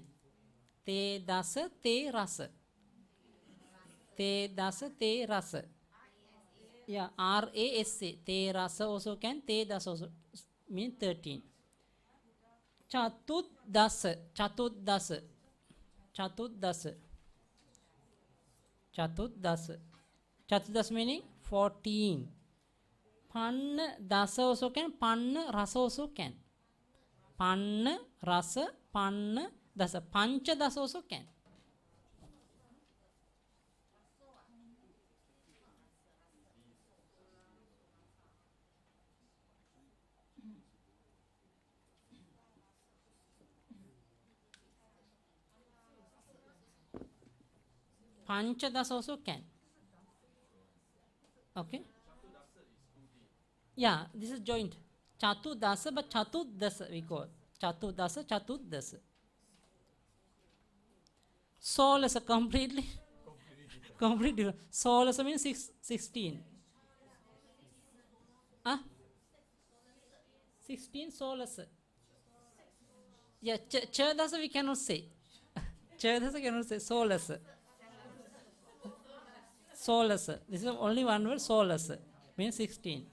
Te dasa te rasa. Te dasa te rasa. Yeah, RASA. Te rasa also can. Te dasa also mean 13. Chatudasa. Chatudasa. Chatudasa. Chatudasa. Chatudasa meaning 14. Panna dasa also can. Panna rasa also can. Panna rasa. Panna dasa. Pancha dasa also can. Pancha dasa also can. Okay. Yeah, this is joint. Chatu dasa, but chatu dasa we call. Chatu dasa, chatu dasa. Solasa completely. Completely different. Solasa means 16. Ah? 16 solasa. Yeah, dasa we cannot say. Dasa cannot say. Solasa. Solasa. This is only one word. Solasa means 16.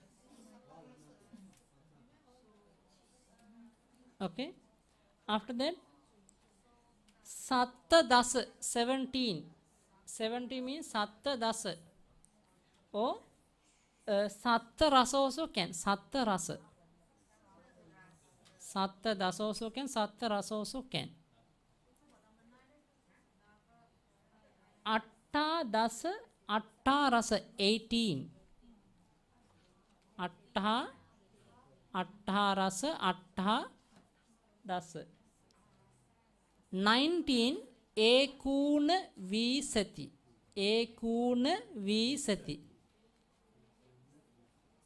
Okay. After that, Satta dasa 17. 17 means Satta dasa. Or Satta rasa also can. Satta rasa. Satta dasa also can. Satta rasa also can. Atta dasa. Atta rasa 18. Atta. Atta rasa. Atta dasa. 19 ekuna visati. Ekuna visati.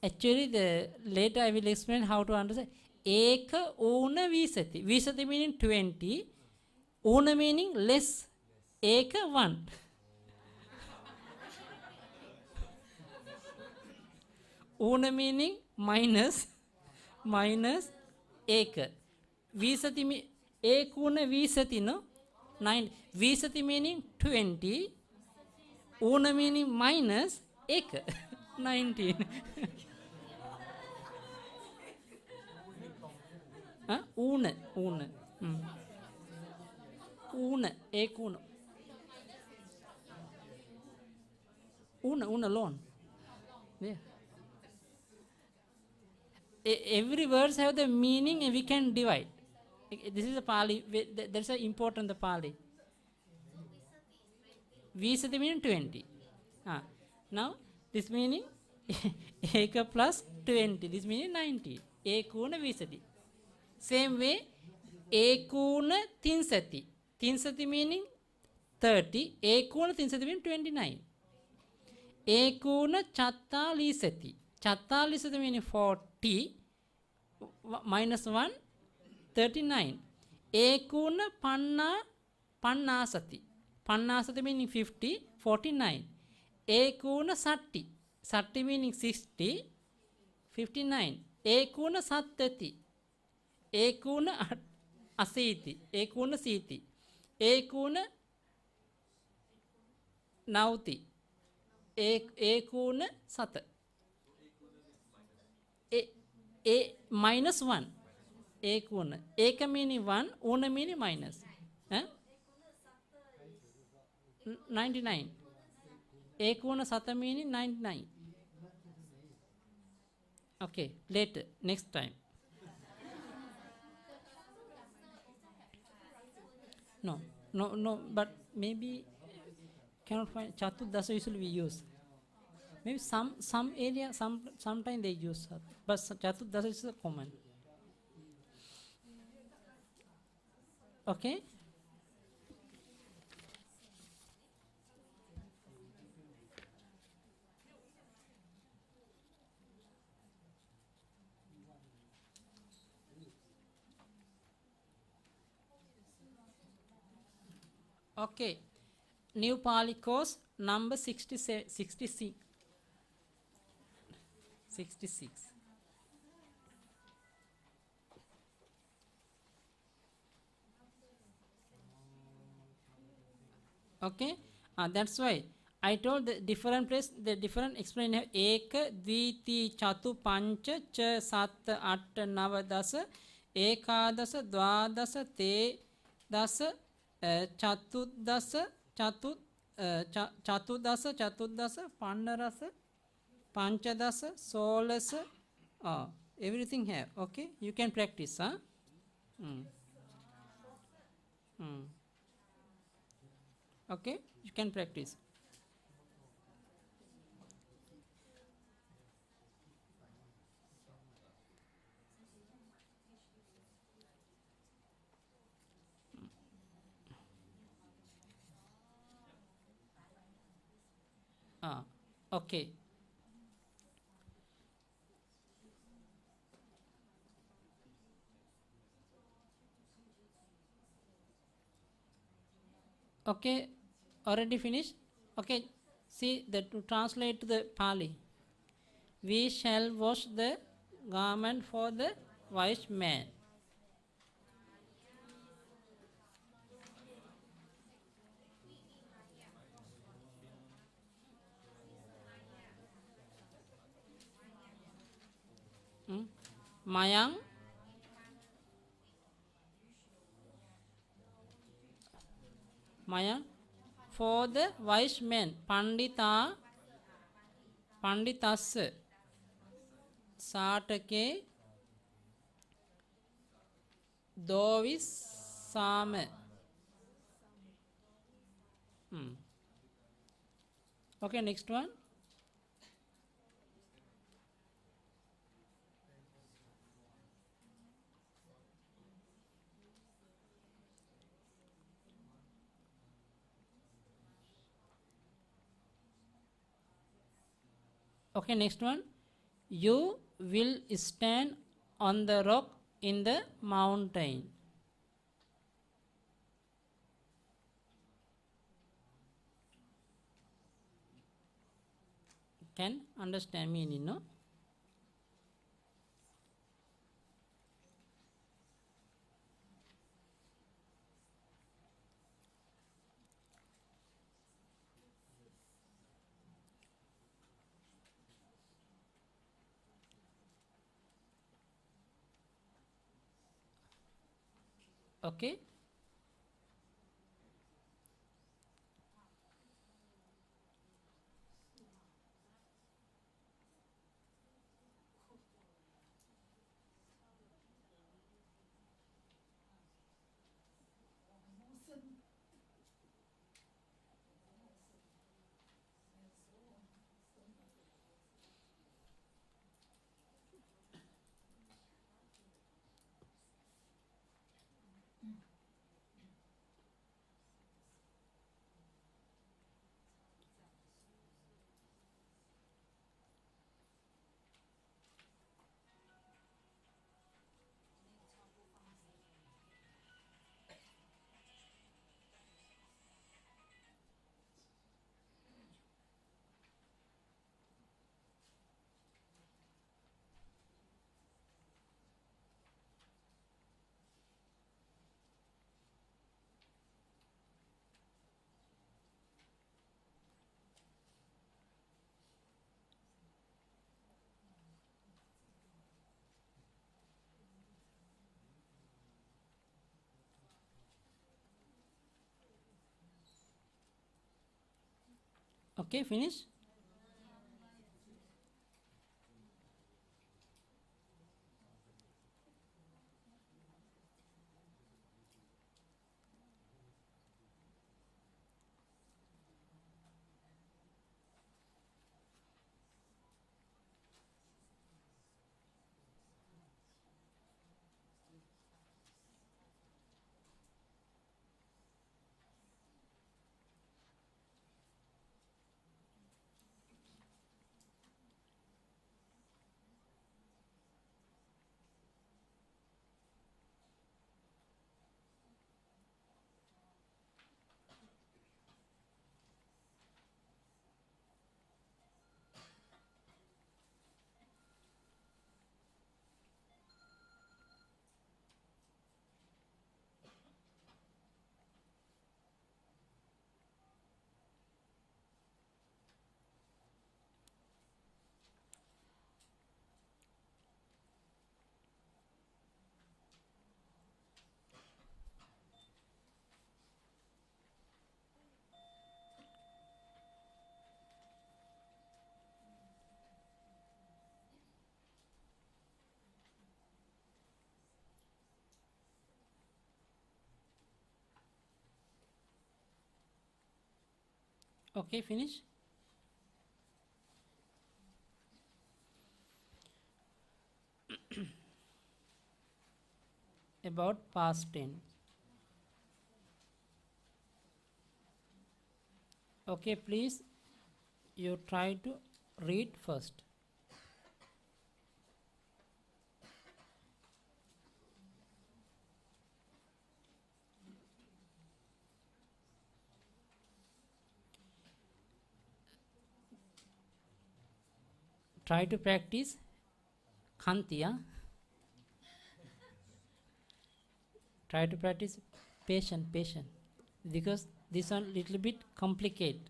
Actually, later I will explain how to understand. Eka una visati. Visati meaning 20. Una meaning less. Eka 1. Una meaning minus. Minus eka. Visati ekuna visati no. 9. Visati meaning 20. Una meaning minus eka. 19. Una. Una. Una. Ekuna. Una alone. Yeah. Every words have the meaning and we can divide. This is a Pali. That's an important the Pali. Visati meaning 20. Now this meaning eka plus 20. This meaning 19. Ekuna visati. Same way, ekuna tinsati. Tinsati meaning 30. Ekuna tinsati meaning 29. Ekuna chattalisati. Chattalisati meaning 40. Minus 1. 39. Ekuna pannasati. Pannasati meaning 50. 49. Ekuna satti. Satti meaning 60. 59. Ekuna sattati. Ekuna asiti. Ekuna siti. Ekuna nauti. Ekuna sata. Minus 1. Ekuna. Eka meaning 1. Una meaning minus. 99. Ekuna sata meaning 99. Okay, later, next time. No, but maybe cannot find Chatu Dasa usually we use. Maybe some area, sometime they use, but Chatu Dasa is common. Okay. Okay. New Pali course number 66. 66. Okay, that's why I told the different place, the different explain have ek dviti chatu pancha cha sat at nava dasa ekadasa dwadasa te dasa චතුද්දස චතුද්දස චතුද්දස පණ්ඩරස පංචදස සෝලස everything have. Okay, you can practice. Okay, you can practice. Okay. Okay, already finished. Okay, see that to translate to the Pali. We shall wash the garment for the wise man. Mayang for the wise man. Panditasa Satake Dovis Same. Okay, next one. Okay, next one. You will stand on the rock in the mountain. Can understand meaning, no? Okay. Okay, finish. Okay, finish. About past tense. Okay, please, you try to read first. Try to practice Khantiya. Try to practice patient. Because this one little bit complicated.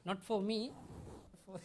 Not for me. For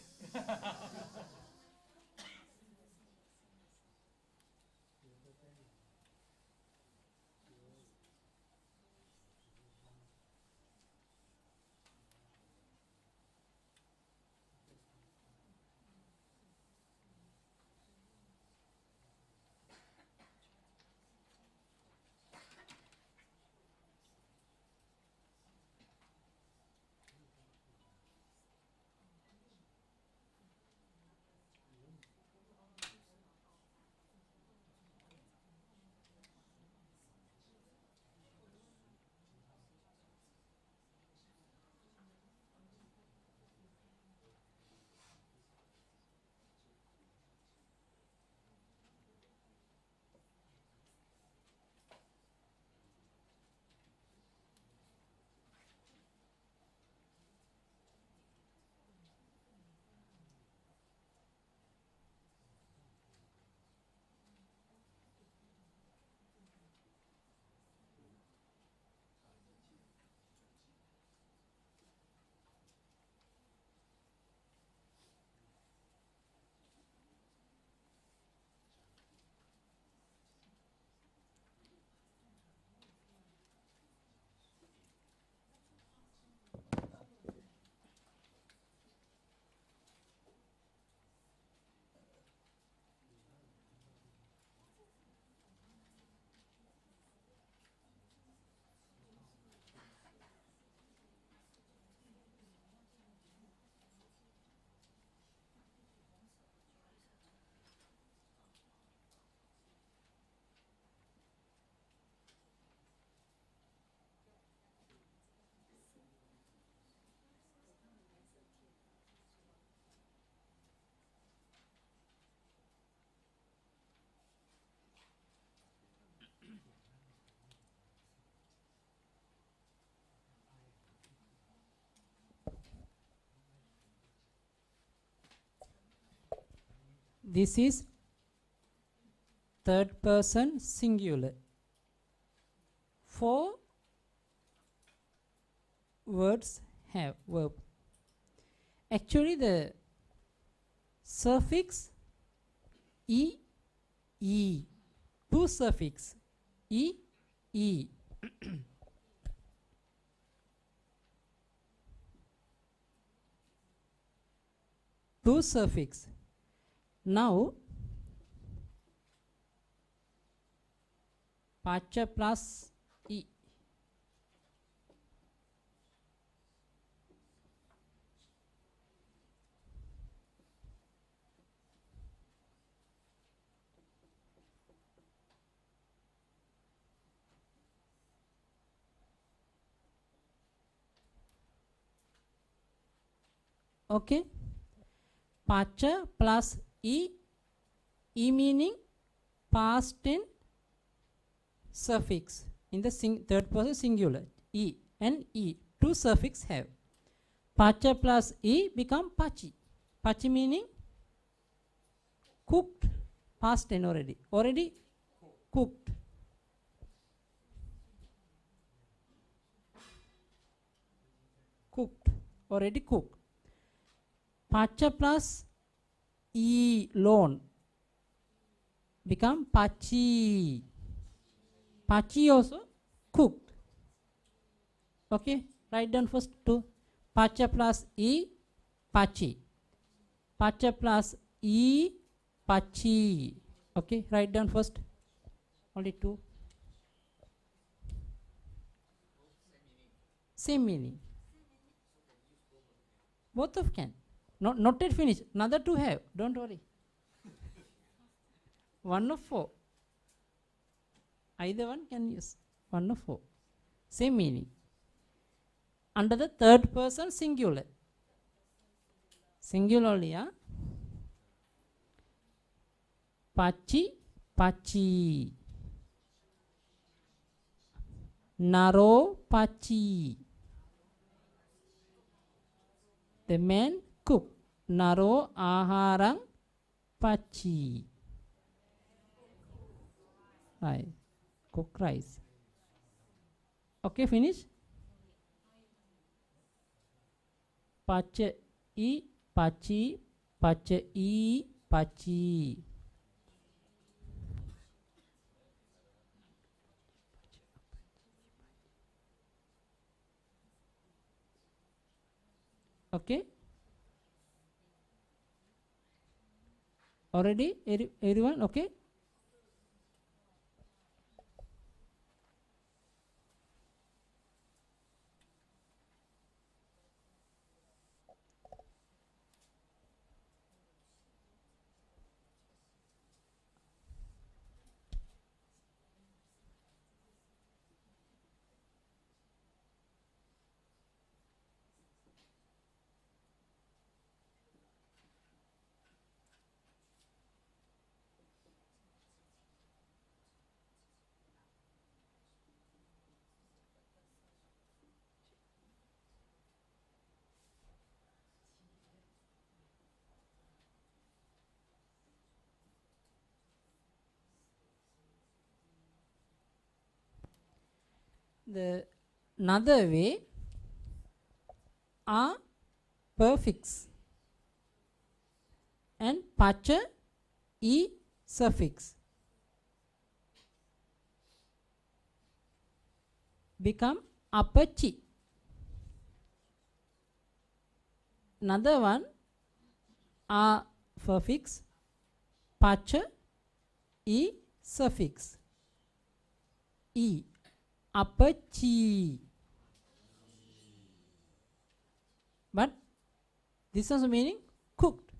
this is third person singular. 4 words have verb. Actually, the suffix e, two suffix e, two suffix. Now, pacha plus e. Okay, pacha plus e meaning past tense suffix in the third person singular e and e, two suffix have. Pacha plus e become pachi. Pachi meaning cooked, past tense already cooked. Already cooked. Pacha plus e loan become pachi. Pachi also cooked. Okay, write down first two. Pacha plus e, pachi. Pacha plus e, pachi. Okay, write down first. Only two. Same meaning. Both of can. Not yet finished. Another two have. Don't worry. One of four. Either one can use. One of four. Same meaning. Under the third person singular. Singular only, yeah? Pachi, pachi. Naro, pachi. The man cook. Naro, aharang, pachi. Right. Cook rice. Okay, finish. Pacha I, pachi, pacha I, pachi. Okay. Already, everyone, okay? The another way are prefix and pacha I suffix become apachi. Another one are suffix pacha I suffix I. Apachi. But this is meaning cooked.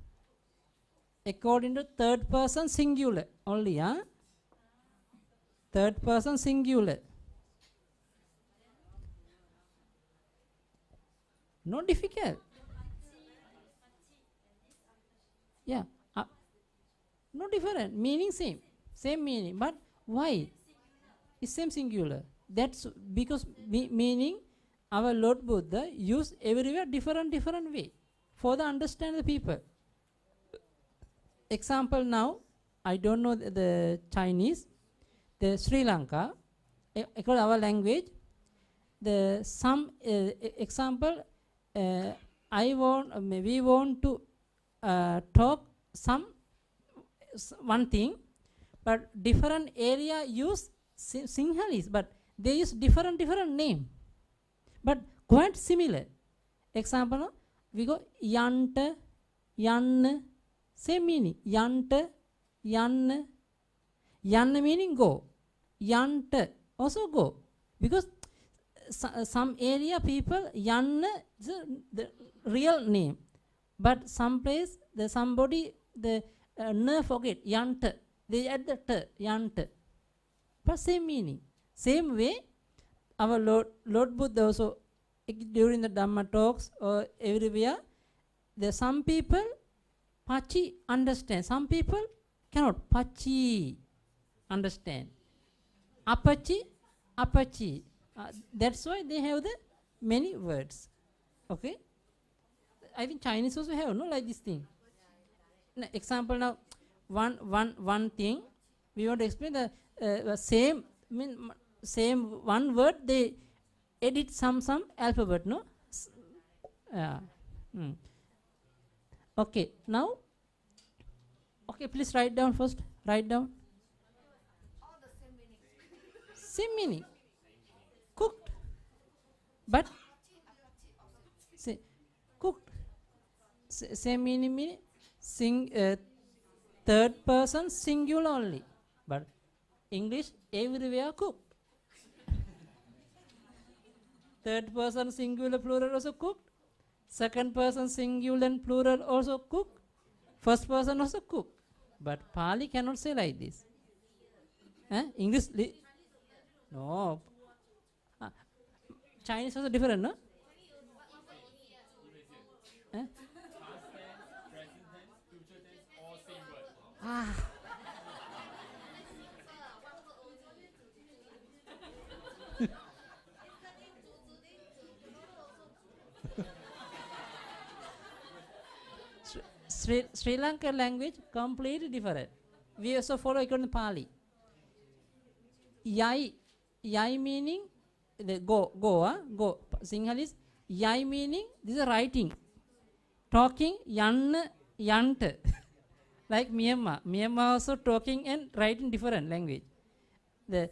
According to third person singular only, huh? Third person singular. Not difficult. Yeah. No different. Meaning same. Same meaning. But why? It's same singular. That's because meaning our Lord Buddha used everywhere different way for the understand the people. Example now, I don't know the Chinese, the Sri Lanka, according our language, the some example, we want to talk some one thing, but different area use Sinhalese, but they use different name, but quite similar. Example, we go yanta, yan, same meaning. Yanta, yan, yan meaning go, yanta also go, because some area people yan is the real name, but some place the somebody the n forget yanta, they add the t, yanta, but same meaning. Same way, our Lord Buddha also during the Dhamma talks or everywhere, there some people pachi understand, some people cannot pachi understand. Apachi, apachi. That's why they have the many words. Okay? I think Chinese also have no like this thing. Now, example now, one thing we want to explain the same same one word they edit some alphabet, no? Okay, now, okay, please write down first. Write down. All the same meaning. Same meaning. Cooked. But say cooked. Same meaning third person singular only. But English everywhere cooked. Third person singular plural also cooked. Second person singular and plural also cook. First person also cook. But Pali cannot say like this. English. No. Chinese also different, no? Sri Lanka language completely different. We also follow according to Pali. Yai meaning the go. Sinhalese yai meaning this is writing. Talking yant. Like Myanmar. Myanmar also talking and writing different language. We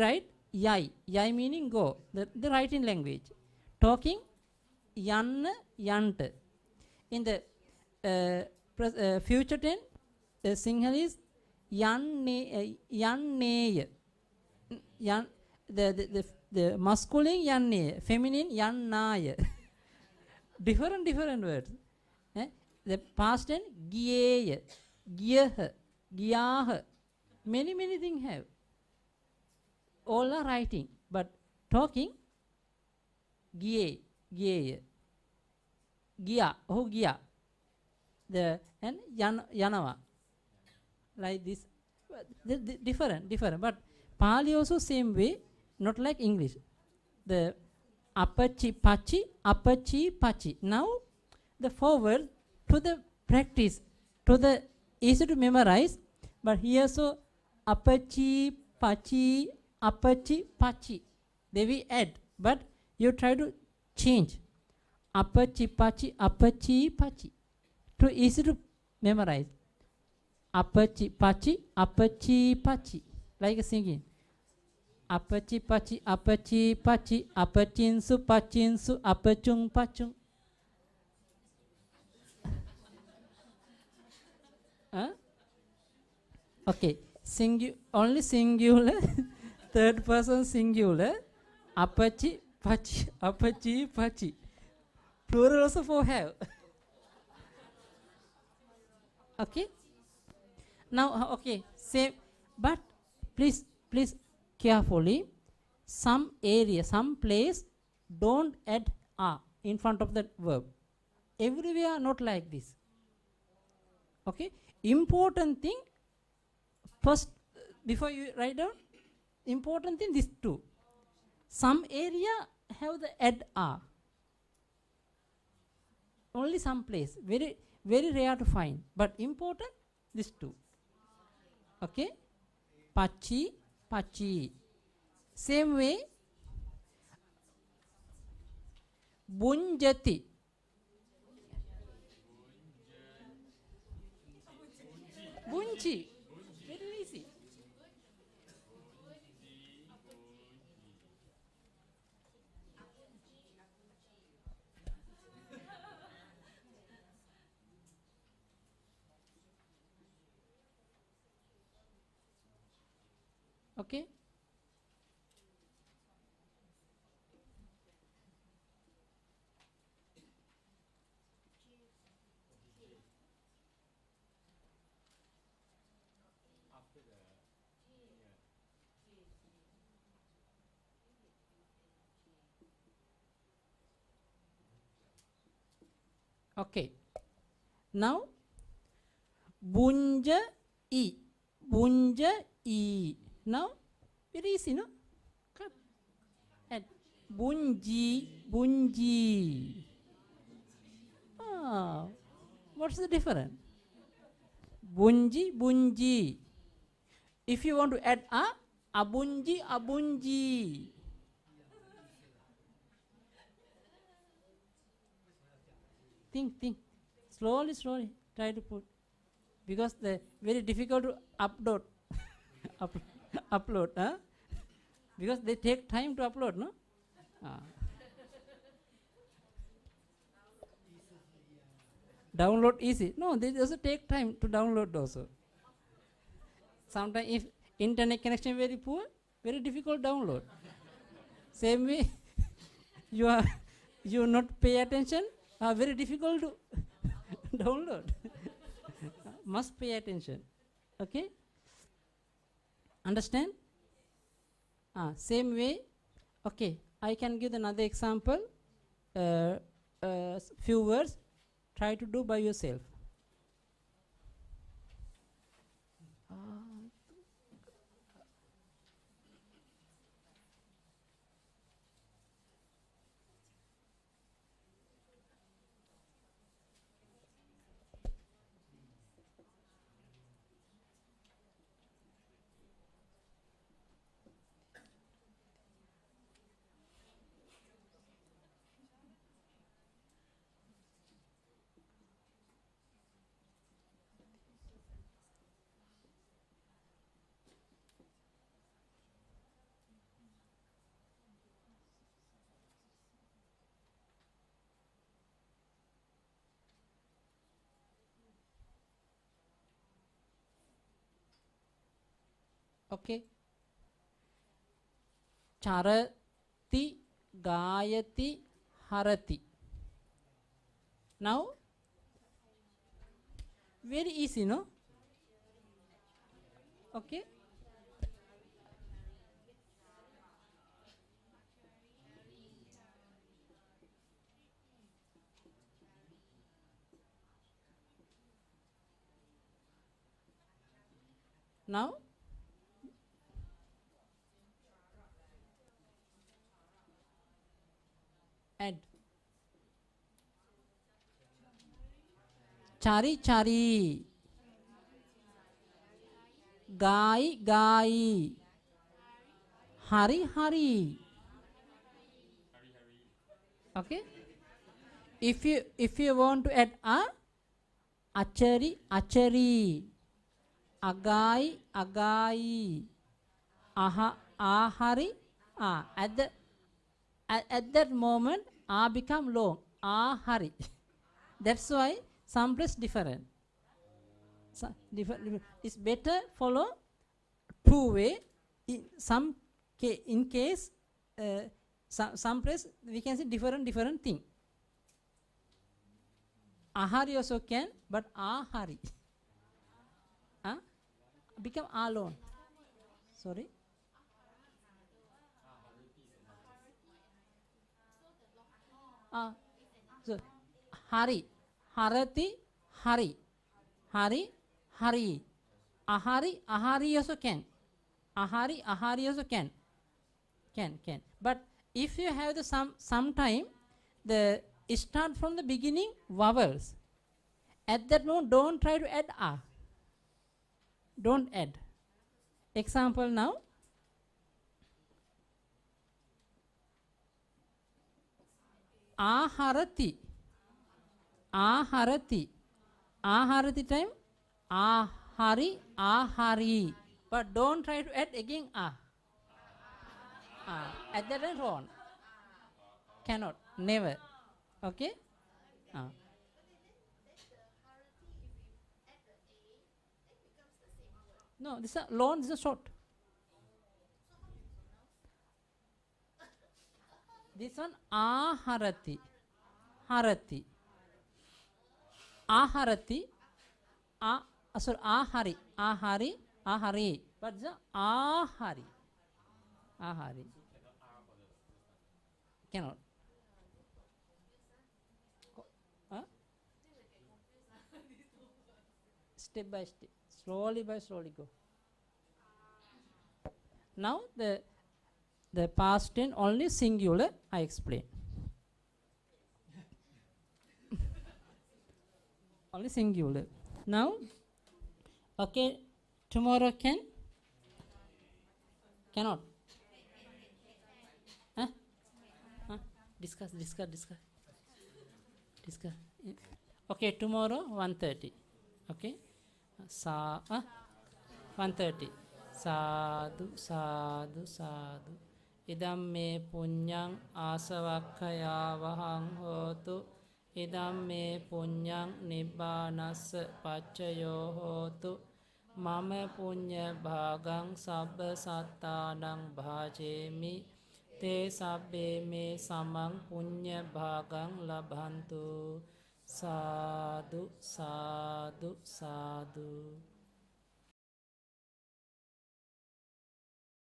write yai. Yai meaning go. The writing language. Talking yant. In the future tense, the Sinhalese yanne. The masculine yanne, feminine yannaya. different words. The past tense giye, giyah. Many things have. All are writing, but talking giye. Gia, the and Yanava, like this, different. But Pali also same way, not like English. The apachi pachi. Now the forward to the practice, to the easy to memorize. But here so apachi pachi. They will add, but you try to change. Apachi pachi. Too easy to memorize. Apachi pachi. Like singing. Apachi pachi. Apachinsu, apachung. Okay. Only singular. Third person singular. Apachi pachi. Plural also for have. Okay. Now, okay. Same. But please carefully. Some area, some place, don't add a in front of the verb. Everywhere not like this. Okay. Important thing. First, before you write down, important thing this two. Some area have the add a. Only some place, very rare to find, but important this two. Okay, pachi. Same way, bunjati. Bunchi, very easy. Okay. Okay. Now, bunja i. Now, very easy, no? Come. And bunji. What's the difference? Bunji. If you want to add abunji. Think. Slowly. Try to put. Because the very difficult to upload. Upload, huh? Because they take time to upload, no? Download easy. No, they also take time to download also. Sometimes if internet connection very poor, very difficult download. Same way, you not pay attention, very difficult to download. Must pay attention. Okay? Understand? Same way. Okay, I can give another example. Few words. Try to do by yourself. Okay. Charati, Gayati, Harati. Now, very easy, no? Okay. Now, add. Chari, chari. Gai, gai. Hari, hari. Okay. If you want to add achari, achari. Agai, agai. Ahari. At that moment, become long. Ahari. That's why some place different. Different. It's better follow two way. In case some place we can see different thing. Ahari also can, but ahari. Become alone. Sorry. So hari, harati, hari, hari, hari. Ahari, ahari also can. Ahari, ahari also can. Can. But if you have the some time, start from the beginning vowels. At that moment, don't try to add a. Don't add. Example now. Aharati. Aharati. Aharati time. Ahari, ahari. But don't try to add again at that time wrong. Cannot. Never. Okay? No, this is long, this is short. This one aharati. Harati. Aharati. Sorry, ahari. Ahari. Ahari. But the ahari. Ahari. Cannot. Step by step. Slowly go. Now the past tense only singular I explain. Only singular. Now, okay, tomorrow cannot. Discuss. Okay, tomorrow 1:30. Okay. 1:30. Sadhu. Idam me punyang asavakkaya vahang hotu. Idam me punyang nibbanassa paccayo hotu. Mama punya bhagang sabba sattanang bhajemi. ते सब्बे मे समं पुण्य भागं लभन्तु साधु साधु साधु